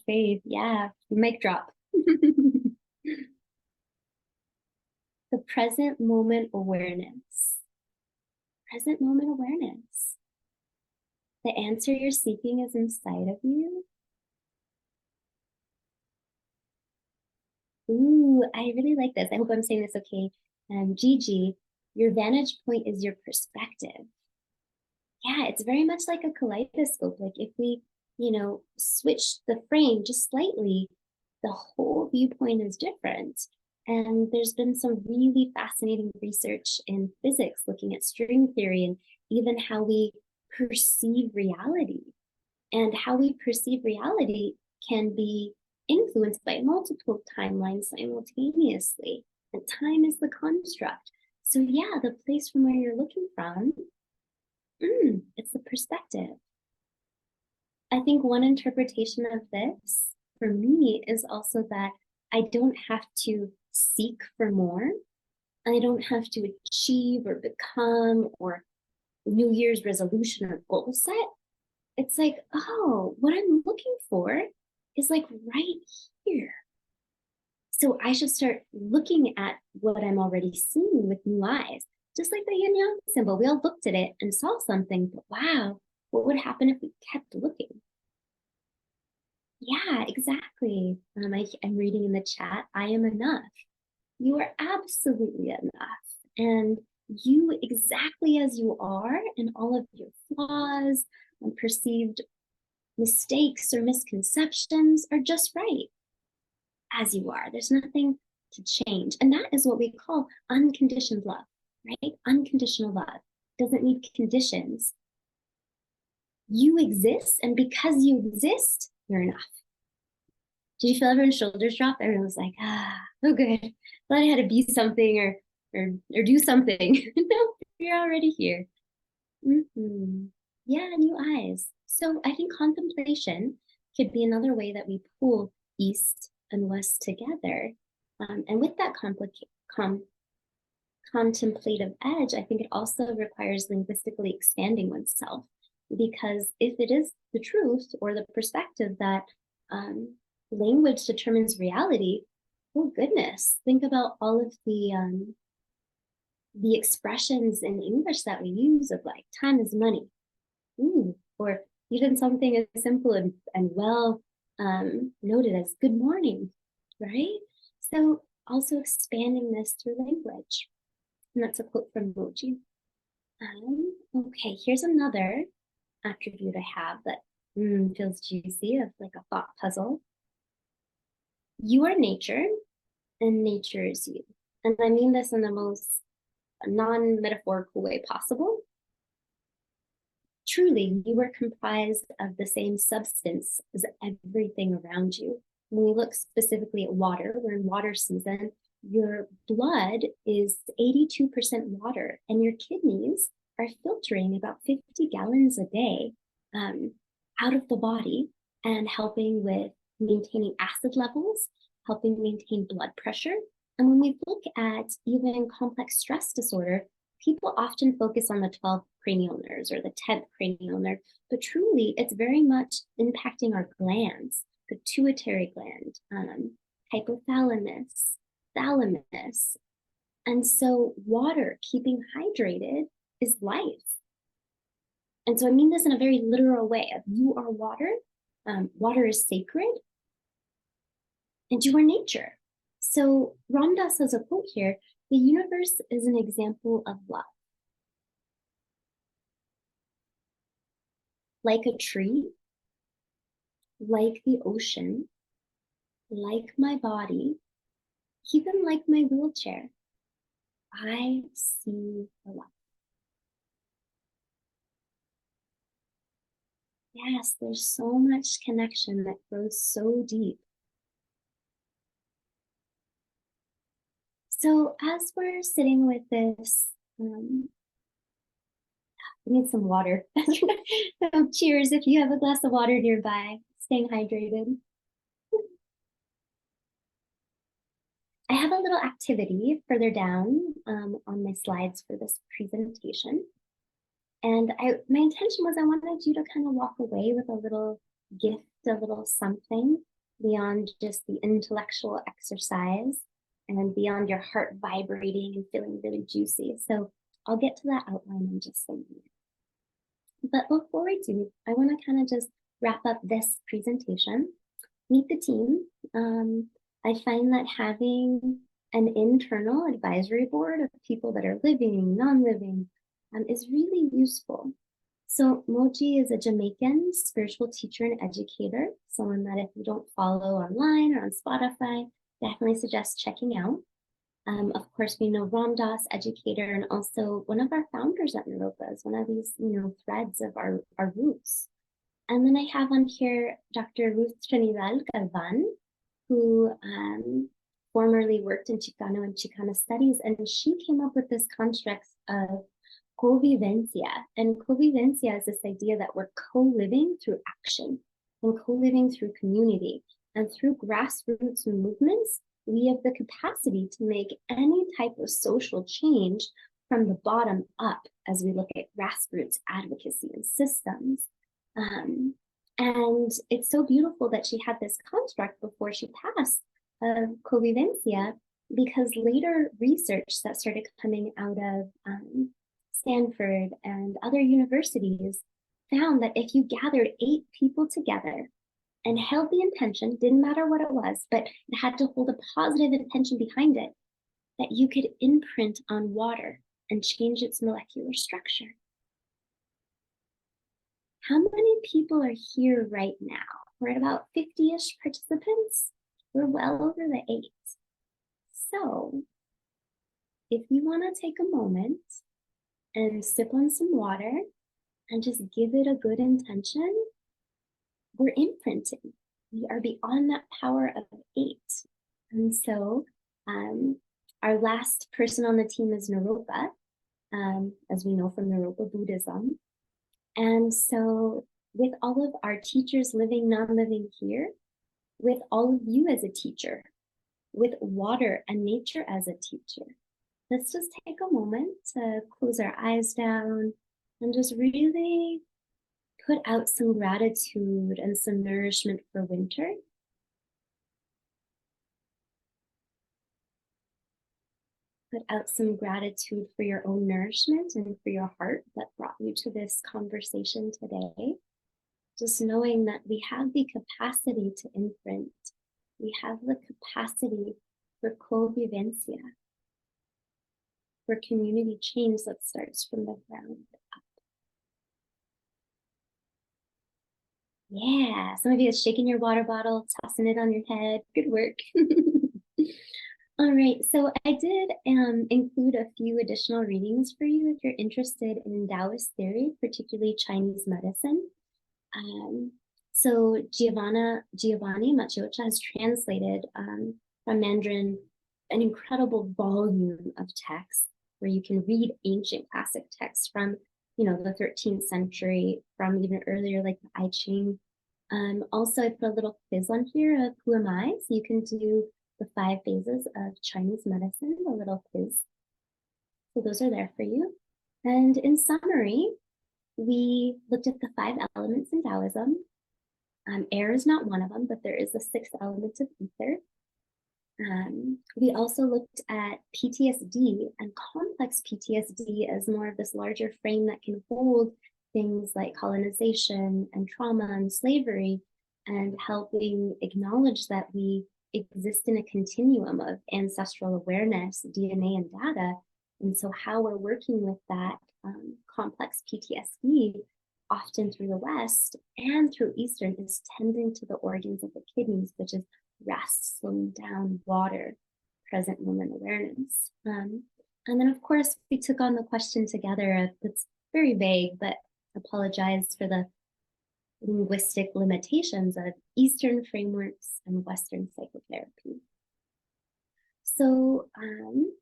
S1: Faith, yeah, mic drop. The present moment awareness. Present moment awareness. The answer you're seeking is inside of you. Ooh, I really like this. I hope I'm saying this okay. Gigi, your vantage point is your perspective. Yeah, it's very much like a kaleidoscope. Like if we, you know, switch the frame just slightly, the whole viewpoint is different. And there's been some really fascinating research in physics looking at string theory and even how we perceive reality. And how we perceive reality can be influenced by multiple timelines simultaneously. And time is the construct. So yeah, the place from where you're looking from, it's the perspective. I think one interpretation of this for me is also that I don't have to seek for more. I don't have to achieve or become or New Year's resolution or goal set. It's like, oh, what I'm looking for is like right here. So I should start looking at what I'm already seeing with new eyes. Just like the yin yang symbol, we all looked at it and saw something, but wow, what would happen if we kept looking? Yeah, exactly. I'm reading in the chat, I am enough. You are absolutely enough. And you exactly as you are and all of your flaws and perceived mistakes or misconceptions are just right as you are. There's nothing to change. And that is what we call unconditioned love, right? Unconditional love doesn't need conditions. You exist, and because you exist, you're enough. Did you feel everyone's shoulders drop? Everyone was like, oh good. Thought I had to be something or do something. No, You're already here. Yeah, new eyes. So I think contemplation could be another way that we pull east and west together. And with that contemplative edge, I think it also requires linguistically expanding oneself. Because if it is the truth or the perspective that language determines reality, oh goodness, think about all of the expressions in English that we use of like time is money. Or even something as simple and well noted as good morning, right? So also expanding this through language. And that's a quote from Moji. Okay, here's another attribute I have that feels juicy, of like a thought puzzle. You are nature, and nature is you. And I mean this in the most non-metaphorical way possible. Truly, you are comprised of the same substance as everything around you. When we look specifically at water, we're in water season. Your blood is 82% water, and your kidneys are filtering about 50 gallons a day out of the body and helping with maintaining acid levels, helping maintain blood pressure. And when we look at even complex stress disorder, people often focus on the 12th cranial nerves or the 10th cranial nerve, but truly it's very much impacting our glands, pituitary gland, hypothalamus, thalamus. And so water, keeping hydrated, is life. And so I mean this in a very literal way of you are water, water is sacred, and you are nature. So Ram Dass has a quote here, the universe is an example of love. Like a tree, like the ocean, like my body, even like my wheelchair, I see the love. Yes, there's so much connection that grows so deep. So as we're sitting with this, I need some water. So cheers if you have a glass of water nearby, staying hydrated. I have a little activity further down on my slides for this presentation. And my intention was I wanted you to kind of walk away with a little gift, a little something beyond just the intellectual exercise and beyond your heart vibrating and feeling really juicy. So I'll get to that outline in just a minute. But before I do, I want to kind of just wrap up this presentation, meet the team. I find that having an internal advisory board of people that are living, non-living, is really useful. So Moji is a Jamaican spiritual teacher and educator, someone that if you don't follow online or on Spotify, definitely suggest checking out. Of course, we know Ram Dass, educator, and also one of our founders at Naropa is one of these, threads of our roots. And then I have on here Dr. Ruth Trinidad Galvan, who formerly worked in Chicano and Chicana studies, and she came up with this construct of convivencia. And convivencia is this idea that we're co-living through action and co-living through community. And through grassroots movements, we have the capacity to make any type of social change from the bottom up as we look at grassroots advocacy and systems. And it's so beautiful that she had this construct before she passed of convivencia, because later research that started coming out of Stanford and other universities found that if you gathered 8 people together and held the intention, didn't matter what it was, but it had to hold a positive intention behind it, that you could imprint on water and change its molecular structure. How many people are here right now? We're at about 50-ish participants. We're well over the 8. So if you want to take a moment and sip on some water and just give it a good intention, we're imprinting. We are beyond that power of 8. And so our last person on the team is Naropa. as we know from Naropa Buddhism. And so with all of our teachers living, non-living here, with all of you as a teacher, with water and nature as a teacher, let's just take a moment to close our eyes down and just really put out some gratitude and some nourishment for winter. Put out some gratitude for your own nourishment and for your heart that brought you to this conversation today. Just knowing that we have the capacity to imprint, we have the capacity for co-vivencia, for community change that starts from the ground up. Yeah, some of you are shaking your water bottle, tossing it on your head. Good work. All right, so I did include a few additional readings for you if you're interested in Taoist theory, particularly Chinese medicine. So Giovanni Maciocia has translated from Mandarin an incredible volume of texts where you can read ancient classic texts from, the 13th century, from even earlier, like the I Ching. Also, I put a little quiz on here of who am I, so you can do the 5 phases of Chinese medicine, a little quiz. So those are there for you. And in summary, we looked at the 5 elements in Taoism. Air is not one of them, but there is a 6th element of ether. We also looked at PTSD and complex PTSD as more of this larger frame that can hold things like colonization and trauma and slavery, and helping acknowledge that we exist in a continuum of ancestral awareness, DNA, and data. And so how we're working with that complex PTSD, often through the West and through Eastern, is tending to the organs of the kidneys, which is rest, slowing down, water, present moment awareness. And then, of course, we took on the question together that's very vague, but apologize for the linguistic limitations of Eastern frameworks and Western psychotherapy. So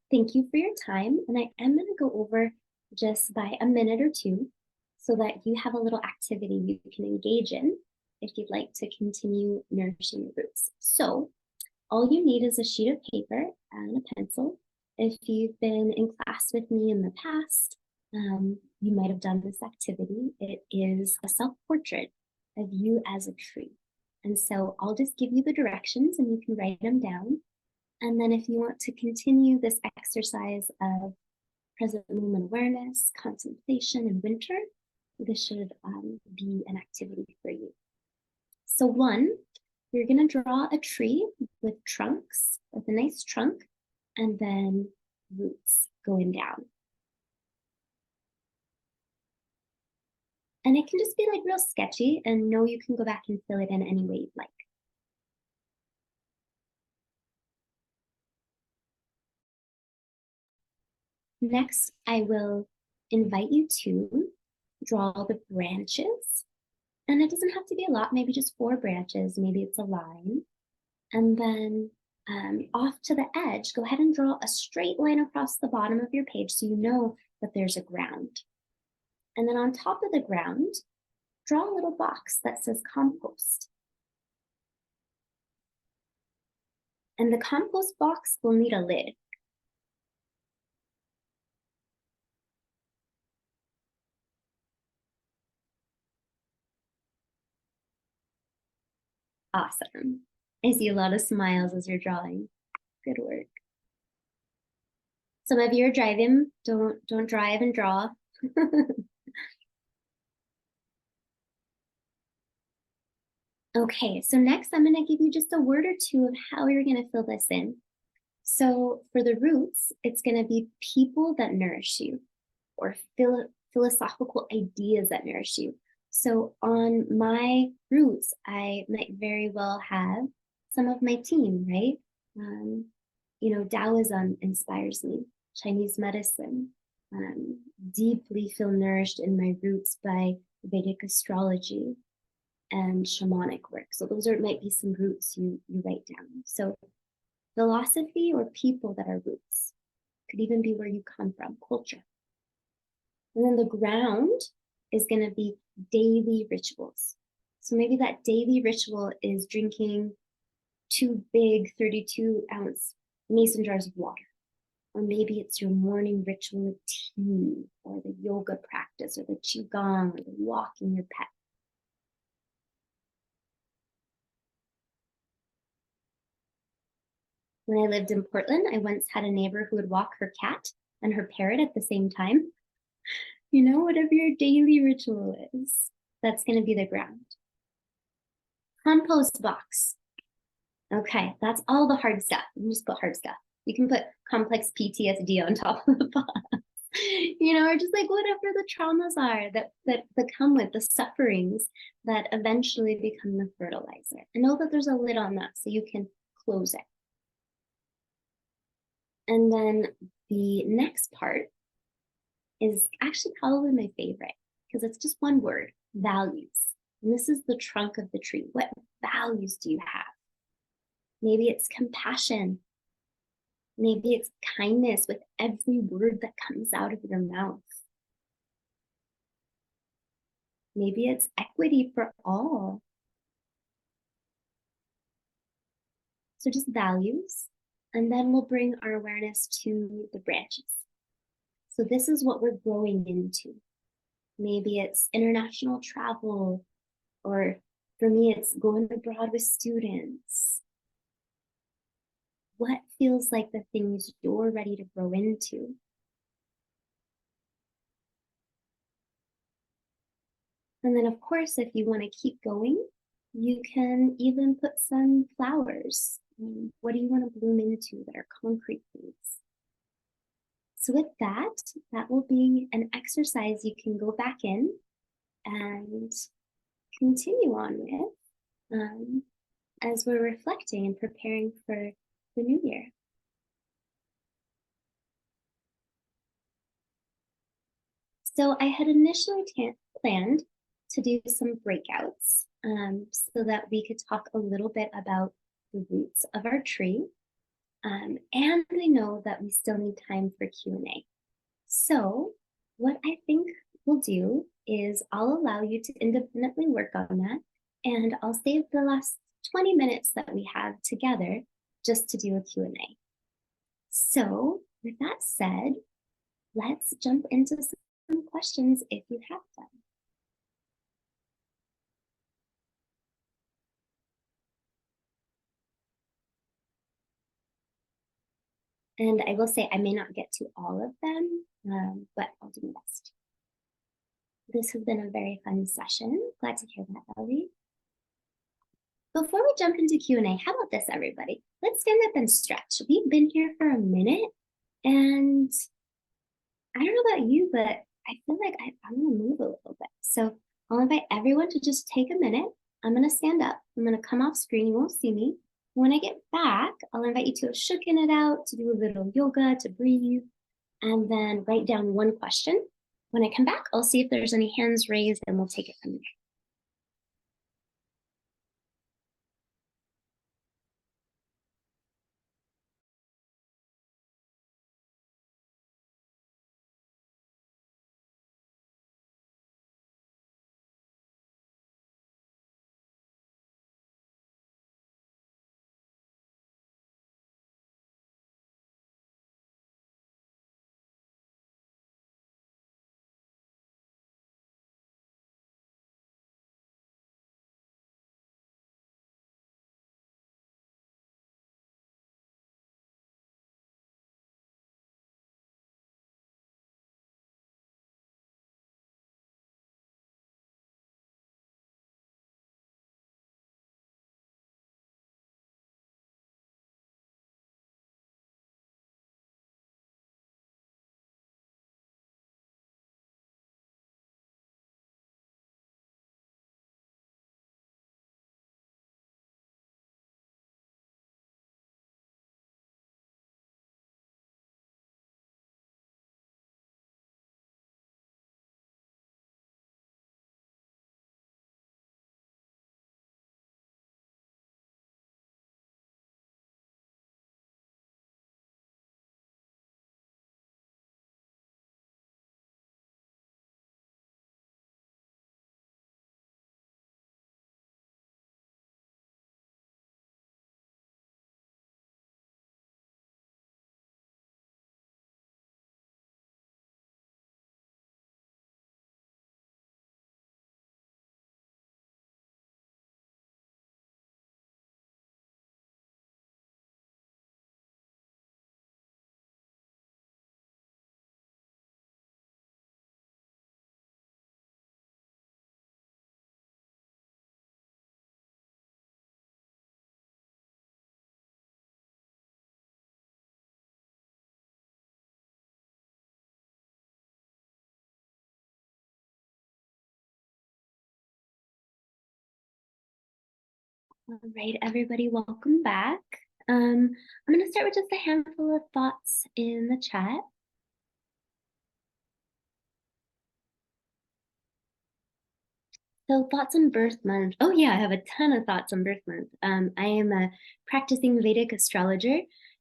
S1: thank you for your time. And I am going to go over just by a minute or two so that you have a little activity you can engage in if you'd like to continue nourishing your roots. So all you need is a sheet of paper and a pencil. If you've been in class with me in the past, you might have done this activity. It is a self-portrait of you as a tree. And so I'll just give you the directions and you can write them down. And then if you want to continue this exercise of present moment awareness, contemplation, and winter, this should be an activity for you. So 1, you're going to draw a tree with trunks, with a nice trunk, and then roots going down. And it can just be like real sketchy, and no, you can go back and fill it in any way you'd like. Next, I will invite you to draw the branches. And it doesn't have to be a lot, maybe just 4 branches, maybe it's a line. And then off to the edge, go ahead and draw a straight line across the bottom of your page so you know that there's a ground. And then on top of the ground, draw a little box that says compost. And the compost box will need a lid. Awesome. I see a lot of smiles as you're drawing. Good work. Some of you are driving. Don't drive and draw. Okay, so next I'm going to give you just a word or two of how you're going to fill this in. So for the roots, it's going to be people that nourish you, or philosophical ideas that nourish you. So on my roots, I might very well have some of my team, right? Taoism inspires me, Chinese medicine. Deeply feel nourished in my roots by Vedic astrology and shamanic work. So those might be some roots you write down. So philosophy or people that are roots. Could even be where you come from, culture. And then the ground is going to be daily rituals. So maybe that daily ritual is drinking 2 big 32-ounce mason jars of water. Or maybe it's your morning ritual of tea, or the yoga practice, or the qigong, or the walking your pet. When I lived in Portland, I once had a neighbor who would walk her cat and her parrot at the same time. Whatever your daily ritual is, that's going to be the ground. Compost box. Okay, that's all the hard stuff. You just put hard stuff. You can put complex PTSD on top of the box. Or just like whatever the traumas are that come with the sufferings that eventually become the fertilizer. And know that there's a lid on that so you can close it. And then the next part is actually probably my favorite because it's just one word, values. And this is the trunk of the tree. What values do you have? Maybe it's compassion. Maybe it's kindness with every word that comes out of your mouth. Maybe it's equity for all. So just values, and then we'll bring our awareness to the branches. So this is what we're growing into. Maybe it's international travel, or for me, it's going abroad with students. What feels like the things you're ready to grow into? And then, of course, if you want to keep going, you can even put some flowers. What do you want to bloom into that are concrete things? So with that will be an exercise you can go back in and continue on with as we're reflecting and preparing for the new year. So I had initially planned to do some breakouts so that we could talk a little bit about the roots of our tree. And I know that we still need time for Q&A. So what I think we'll do is I'll allow you to independently work on that, and I'll save the last 20 minutes that we have together just to do a Q&A. So with that said, let's jump into some questions if you have them. And I will say I may not get to all of them, but I'll do my best. This has been a very fun session. Glad to hear that, Ellie. Before we jump into Q&A, how about this, everybody? Let's stand up and stretch. We've been here for a minute, and I don't know about you, but I feel like I want to move a little bit. So I'll invite everyone to just take a minute. I'm going to stand up. I'm going to come off screen. You won't see me. When I get back, I'll invite you to shooken it out, to do a little yoga, to breathe, and then write down one question. When I come back, I'll see if there's any hands raised, and we'll take it from there. All right, everybody, welcome back. I'm going to start with just a handful of thoughts in the chat. So thoughts on birth month. Oh yeah, I have a ton of thoughts on birth month. I am a practicing Vedic astrologer,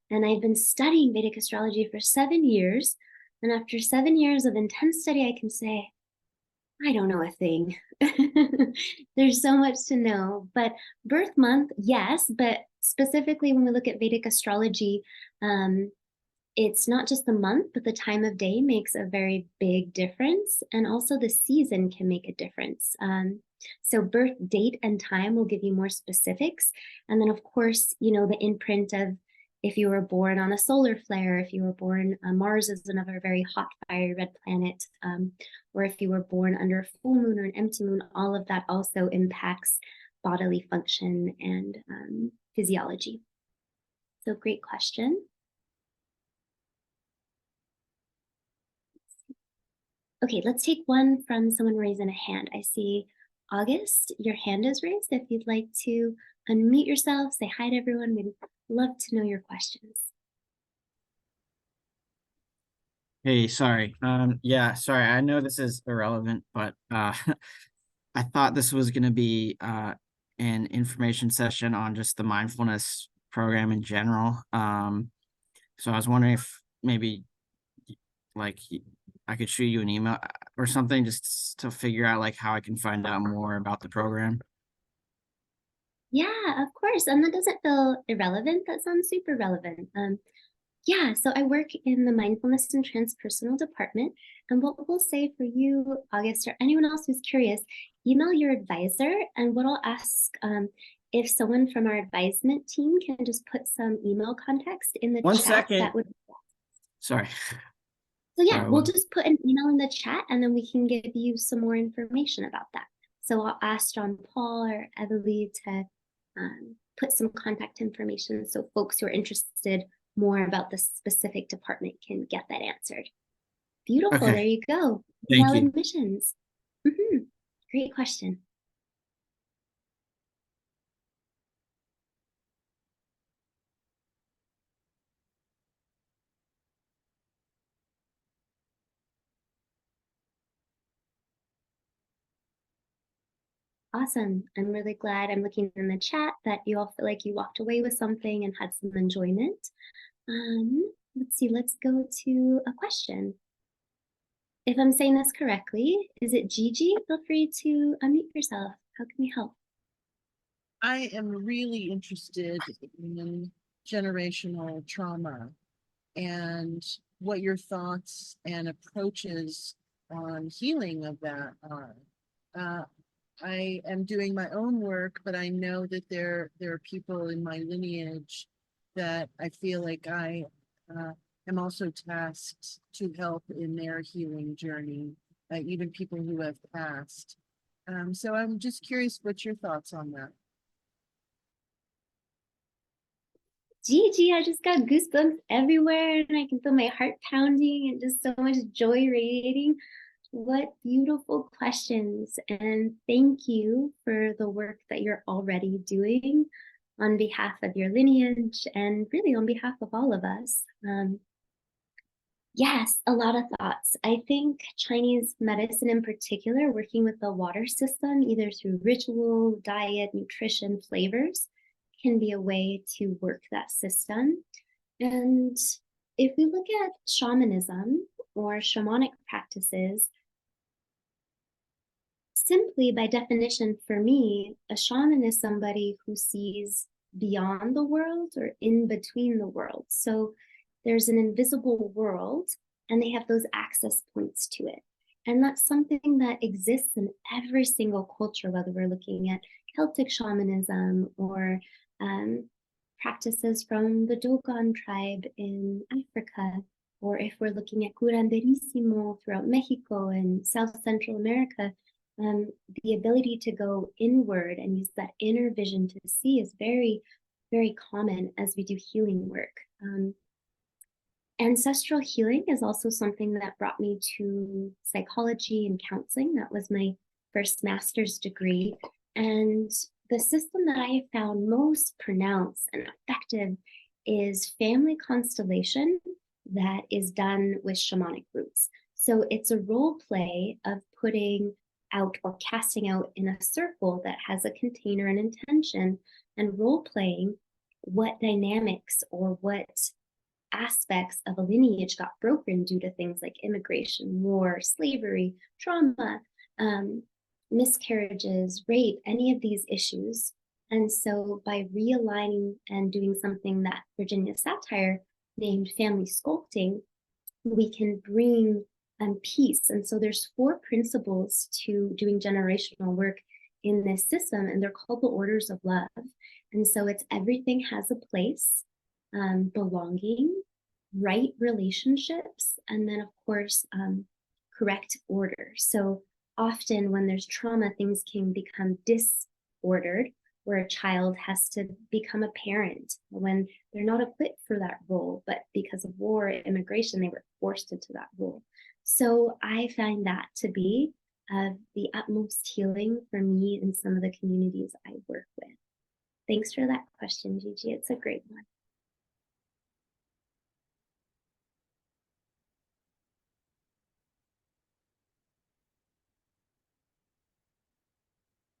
S1: and I've been studying Vedic astrology for 7 years. And after 7 years of intense study, I can say, I don't know a thing. There's so much to know. But birth month, yes, but specifically when we look at Vedic astrology, it's not just the month, but the time of day makes a very big difference. And also the season can make a difference. So birth date and time will give you more specifics. And then of course, the imprint of if you were born on a solar flare, if you were born, Mars is another very hot, fiery red planet, or if you were born under a full moon or an empty moon, all of that also impacts bodily function and physiology. So great question. Okay, let's take one from someone raising a hand. I see August, your hand is raised. If you'd like to unmute yourself, say hi to everyone. We'd love to know your questions.
S2: Hey, sorry. Yeah, sorry. I know this is irrelevant, but I thought this was going to be an information session on just the mindfulness program in general. So I was wondering if maybe like I could shoot you an email or something just to figure out like how I can find out more about the program.
S1: Yeah, of course. And that doesn't feel irrelevant. That sounds super relevant. Yeah, so I work in the mindfulness and transpersonal department. And what we'll say for you, August, or anyone else who's curious, email your advisor. And what I'll ask, if someone from our advisement team can just put some email context in the
S2: One
S1: chat,
S2: second.
S1: that would.
S2: Sorry.
S1: So yeah, we'll just put an email in the chat and then we can give you some more information about that. So I'll ask John Paul or Evalie to put some contact information so folks who are interested more about the specific department can get that answered. Beautiful,
S2: Okay.
S1: there you go.
S2: Thank
S1: Well,
S2: you.
S1: admissions. Great question. Awesome. I'm really glad. I'm looking in the chat that you all feel like you walked away with something and had some enjoyment. Let's see, let's go to a question. If I'm saying this correctly, is it Gigi? Feel free to unmute yourself. How can we help?
S3: I am really interested in generational trauma and what your thoughts and approaches on healing of that are. I am doing my own work, but I know that there are people in my lineage that I feel like I am also tasked to help in their healing journey, even people who have passed. So I'm just curious what your thoughts on that.
S1: Gigi, I just got goosebumps everywhere and I can feel my heart pounding and just so much joy radiating. What beautiful questions. And thank you for the work that you're already doing on behalf of your lineage and really on behalf of all of us. Yes, a lot of thoughts. I think Chinese medicine in particular, working with the water system, either through ritual, diet, nutrition, flavors, can be a way to work that system. And if we look at shamanism or shamanic practices, simply by definition for me, a shaman is somebody who sees beyond the world or in between the world. So there's an invisible world and they have those access points to it. And that's something that exists in every single culture, whether we're looking at Celtic shamanism or practices from the Dogon tribe in Africa, or if we're looking at curanderismo throughout Mexico and South Central America, the ability to go inward and use that inner vision to see is very, very common as we do healing work. Ancestral healing is also something that brought me to psychology and counseling. That was my first master's degree. And the system that I have found most pronounced and effective is family constellation that is done with shamanic roots. So it's a role play of putting out or casting out in a circle that has a container and intention, and role playing what dynamics or what aspects of a lineage got broken due to things like immigration, war, slavery, trauma, miscarriages, rape, any of these issues. And so by realigning and doing something that Virginia Satir named family sculpting, we can bring peace. And so there's 4 principles to doing generational work in this system, and they're called the orders of love. And so it's everything has a place, belonging, right relationships, and then of course, correct order. So often when there's trauma, things can become disordered, where a child has to become a parent when they're not equipped for that role, but because of war, immigration, they were forced into that role. So I find that to be the utmost healing for me and some of the communities I work with. Thanks for that question, Gigi. It's a great one.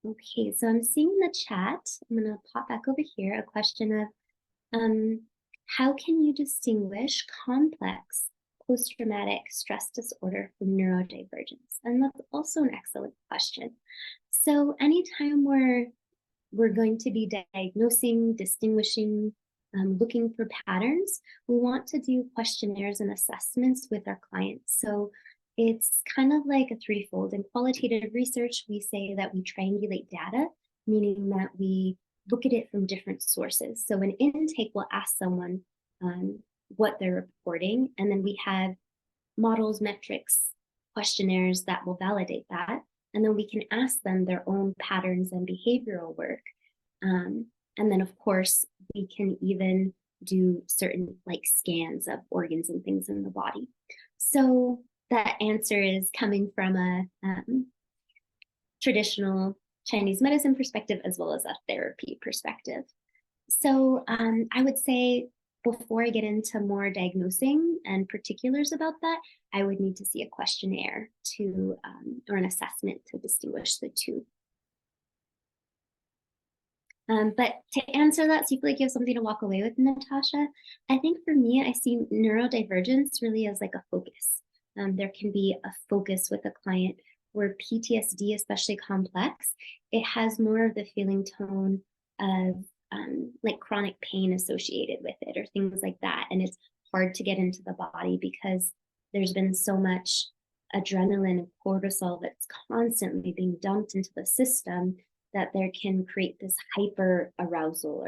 S1: Okay, so I'm seeing in the chat, I'm gonna pop back over here, a question of how can you distinguish complex post-traumatic stress disorder from neurodivergence? And that's also an excellent question. So anytime we're going to be diagnosing, distinguishing, looking for patterns, we want to do questionnaires and assessments with our clients. So it's kind of like a threefold. In qualitative research, we say that we triangulate data, meaning that we look at it from different sources. So an intake will ask someone what they're reporting, and then we have models, metrics, questionnaires that will validate that. And then we can ask them their own patterns and behavioral work. And then of course, we can even do certain like scans of organs and things in the body. So that answer is coming from a traditional Chinese medicine perspective as well as a therapy perspective. So I would say before I get into more diagnosing and particulars about that, I would need to see a questionnaire to or an assessment to distinguish the two. But to answer that, so you feel like you have something to walk away with, Natasha, I think for me, I see neurodivergence really as like a focus. There can be a focus with a client where PTSD, especially complex, it has more of the feeling tone of like chronic pain associated with it or things like that. And it's hard to get into the body because there's been so much adrenaline and cortisol that's constantly being dumped into the system that there can create this hyper arousal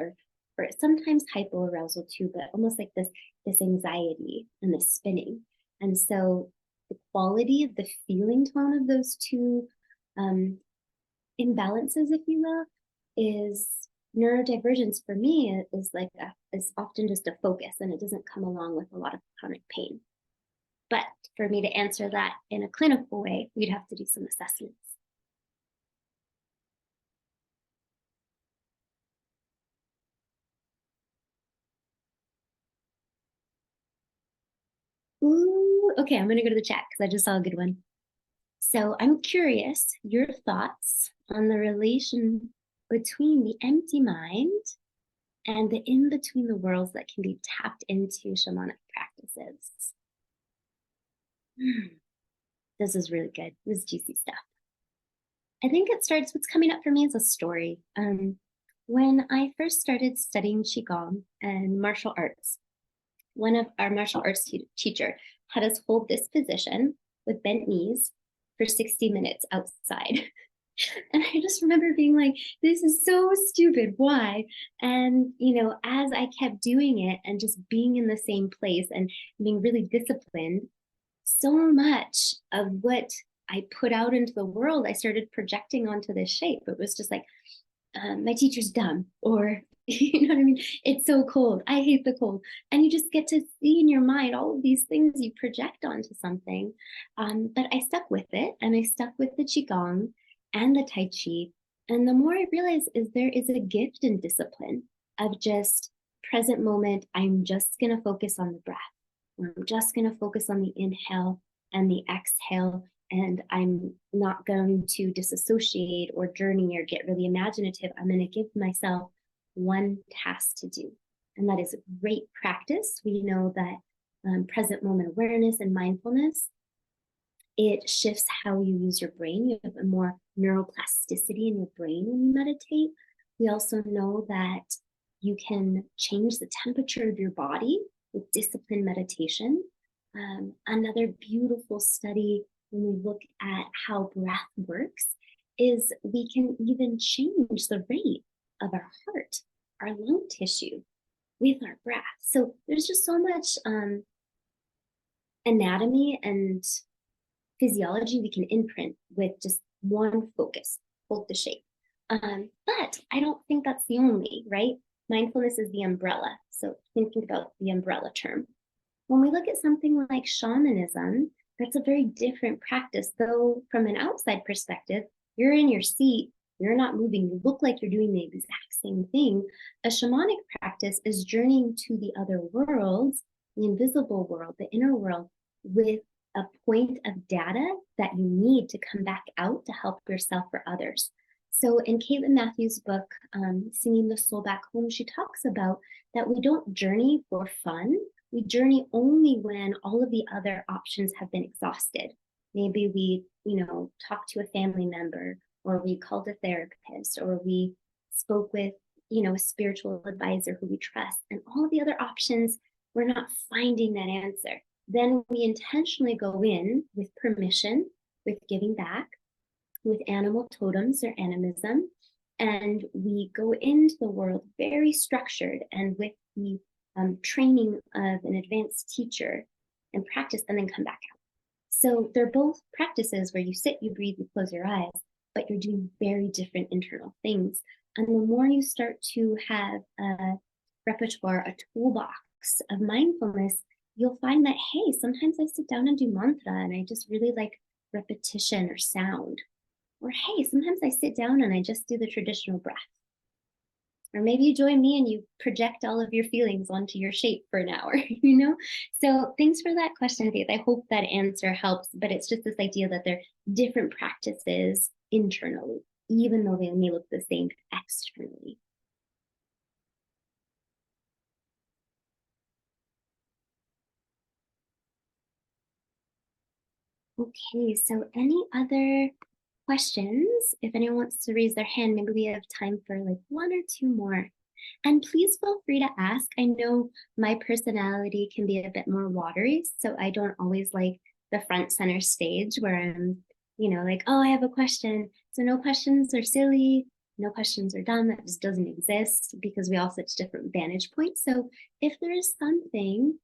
S1: or sometimes hypo arousal too, but almost like this anxiety and this spinning. And so the quality of the feeling tone of those two imbalances, if you will, is neurodivergence for me is often just a focus, and it doesn't come along with a lot of chronic pain. But for me to answer that in a clinical way, we'd have to do some assessments. Ooh, okay, I'm gonna go to the chat because I just saw a good one. So I'm curious your thoughts on the relation between the empty mind and the in-between the worlds that can be tapped into shamanic practices. This is really good. This is juicy stuff. I think it starts, what's coming up for me is a story. When I first started studying Qigong and martial arts, one of our martial arts teacher had us hold this position with bent knees for 60 minutes outside. And I just remember being like, this is so stupid, why? And, you know, as I kept doing it and just being in the same place and being really disciplined, so much of what I put out into the world, I started projecting onto this shape. It was just like, my teacher's dumb, or you know what I mean? It's so cold. I hate the cold. And you just get to see in your mind all of these things you project onto something. But I stuck with it, and I stuck with the Qigong and the Tai Chi. And the more I realize is there is a gift in discipline of just present moment. I'm just going to focus on the breath. Or I'm just going to focus on the inhale and the exhale. And I'm not going to disassociate or journey or get really imaginative. I'm going to give myself one task to do. And that is a great practice. We know that present moment awareness and mindfulness, it shifts how you use your brain. You have a more neuroplasticity in your brain when you meditate. We also know that you can change the temperature of your body with disciplined meditation. Another beautiful study when we look at how breath works is we can even change the rate of our heart, our lung tissue with our breath. So there's just so much anatomy and physiology we can imprint with just one focus, hold the shape. But I don't think that's the only, right? Mindfulness is the umbrella. So thinking about the umbrella term. When we look at something like shamanism, that's a very different practice, though from an outside perspective, you're in your seat, you're not moving, you look like you're doing the exact same thing. A shamanic practice is journeying to the other worlds, the invisible world, the inner world, with a point of data that you need to come back out to help yourself or others. So in Caitlin Matthews' book, Singing the Soul Back Home, she talks about that we don't journey for fun. We journey only when all of the other options have been exhausted. Maybe we, talked to a family member, or we called a therapist, or we spoke with, a spiritual advisor who we trust, and all of the other options, we're not finding that answer. Then we intentionally go in with permission, with giving back, with animal totems or animism, and we go into the world very structured and with the training of an advanced teacher and practice, and then come back out. So they're both practices where you sit, you breathe, you close your eyes, but you're doing very different internal things. And the more you start to have a repertoire, a toolbox of mindfulness, you'll find that, hey, sometimes I sit down and do mantra and I just really like repetition or sound. Or hey, sometimes I sit down and I just do the traditional breath. Or maybe you join me and you project all of your feelings onto your shape for an hour, So thanks for that question, Faith. I hope that answer helps, but it's just this idea that they're different practices internally, even though they may look the same externally. Okay, so any other questions? If anyone wants to raise their hand, maybe we have time for like one or two more. And please feel free to ask. I know my personality can be a bit more watery, so I don't always like the front center stage where I'm, like, oh, I have a question. So no questions are silly, no questions are dumb. That just doesn't exist because we all such different vantage points. So if there is something,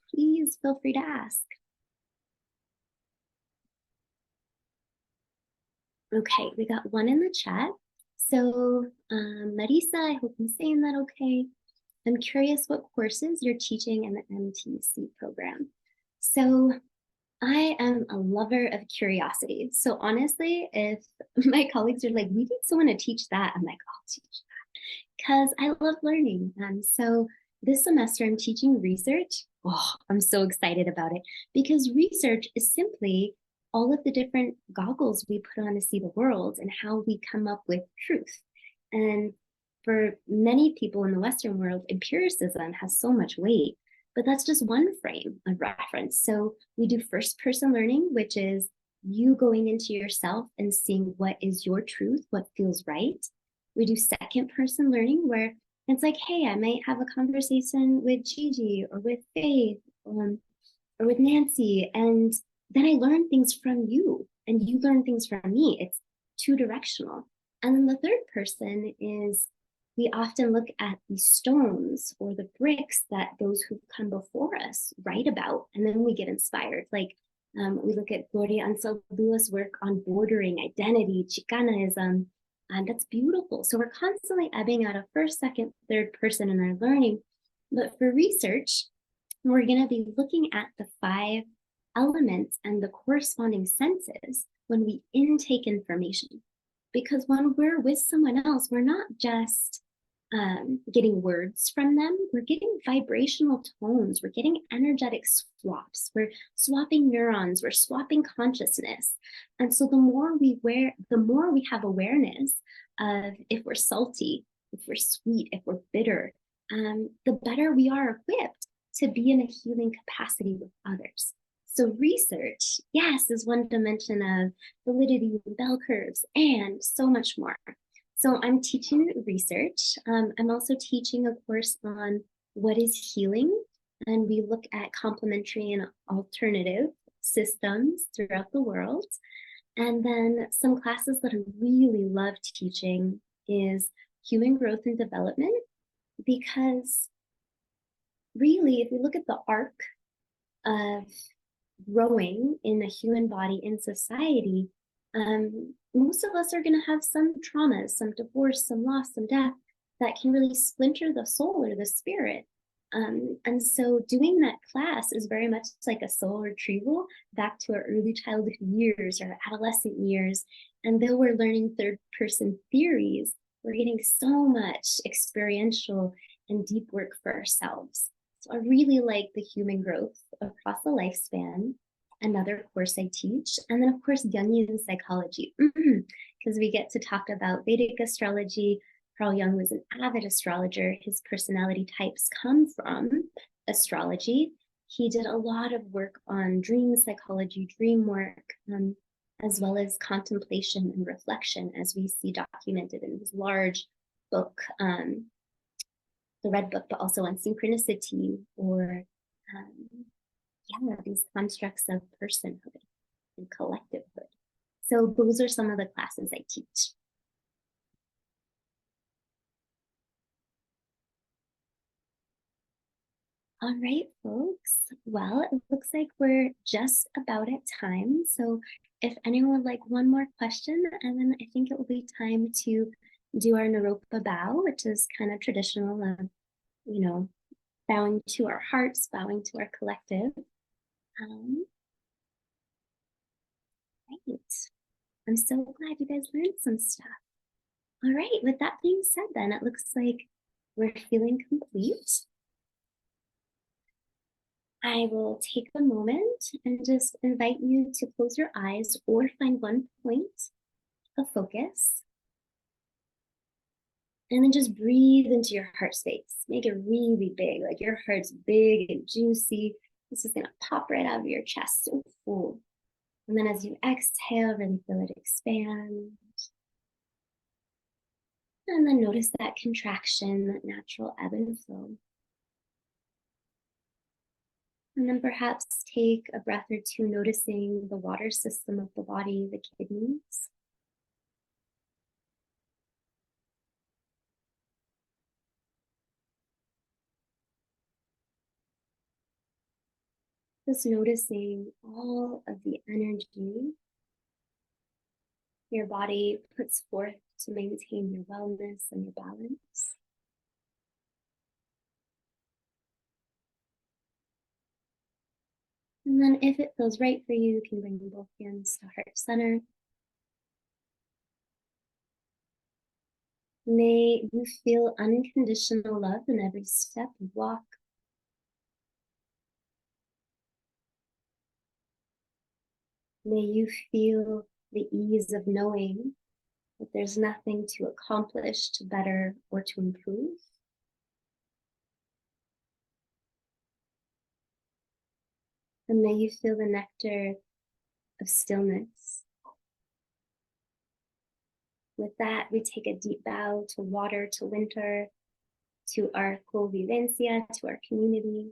S1: please feel free to ask. Okay, we got one in the chat. So Marisa, I hope I'm saying that okay. I'm curious what courses you're teaching in the MTC program. So I am a lover of curiosity. So honestly, if my colleagues are like, we need someone to teach that, I'm like, I'll teach that because I love learning. So this semester I'm teaching research. Oh, I'm so excited about it because research is simply all of the different goggles we put on to see the world and how we come up with truth. And for many people in the Western world, empiricism has so much weight, but that's just one frame of reference. So we do first person learning, which is you going into yourself and seeing what is your truth, what feels right. We do second person learning where it's like, hey, I might have a conversation with Gigi or with Faith or with Nancy, and then I learn things from you and you learn things from me. It's two directional. And then the third person is we often look at the stones or the bricks that those who've come before us write about, and then we get inspired. Like we look at Gloria Anzaldúa's work on bordering, identity, Chicanaism, and that's beautiful. So we're constantly ebbing out of first, second, third person in our learning. But for research, we're going to be looking at the 5 elements and the corresponding senses when we intake information. because when we're with someone else, we're not just getting words from them, we're getting vibrational tones, we're getting energetic swaps, we're swapping neurons, we're swapping consciousness. And so the more we have awareness of if we're salty, if we're sweet, if we're bitter, the better we are equipped to be in a healing capacity with others. So research, yes, is one dimension of validity and bell curves and so much more. So I'm teaching research. I'm also teaching a course on what is healing, and we look at complementary and alternative systems throughout the world. And then some classes that I really love teaching is human growth and development, because really, if we look at the arc of growing in a human body in society, most of us are going to have some traumas, some divorce, some loss, some death that can really splinter the soul or the spirit. And so doing that class is very much like a soul retrieval back to our early childhood years or adolescent years. And though we're learning third person theories, we're getting so much experiential and deep work for ourselves. So I really like the human growth across the lifespan, another course I teach. And then, of course, Jungian psychology, because we get to talk about Vedic astrology. Carl Jung was an avid astrologer. His personality types come from astrology. He did a lot of work on dream psychology, dream work, as well as contemplation and reflection, as we see documented in his large book, the Red Book, but also on synchronicity or these constructs of personhood and collectivehood. So those are some of the classes I teach. All right, folks. Well, it looks like we're just about at time. So if anyone would like one more question, and then I think it will be time to do our Naropa bow, which is kind of traditional of, bowing to our hearts, bowing to our collective. Right. I'm so glad you guys learned some stuff. All right, with that being said, then it looks like we're feeling complete. I will take a moment and just invite you to close your eyes or find one point of focus. And then just breathe into your heart space. Make it really big, like your heart's big and juicy. This is gonna pop right out of your chest, so full. And then as you exhale, really feel it expand. And then notice that contraction, that natural ebb and flow. And then perhaps take a breath or two, noticing the water system of the body, the kidneys. Just noticing all of the energy your body puts forth to maintain your wellness and your balance. And then if it feels right for you, you can bring both hands to heart center. May you feel unconditional love in every step you walk. May you feel the ease of knowing that there's nothing to accomplish, to better, or to improve. And may you feel the nectar of stillness. With that, we take a deep bow to water, to winter, to our convivencia, to our community.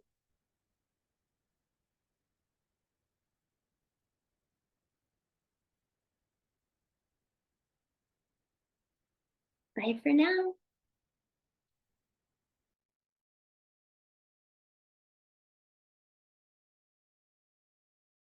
S1: Bye for now.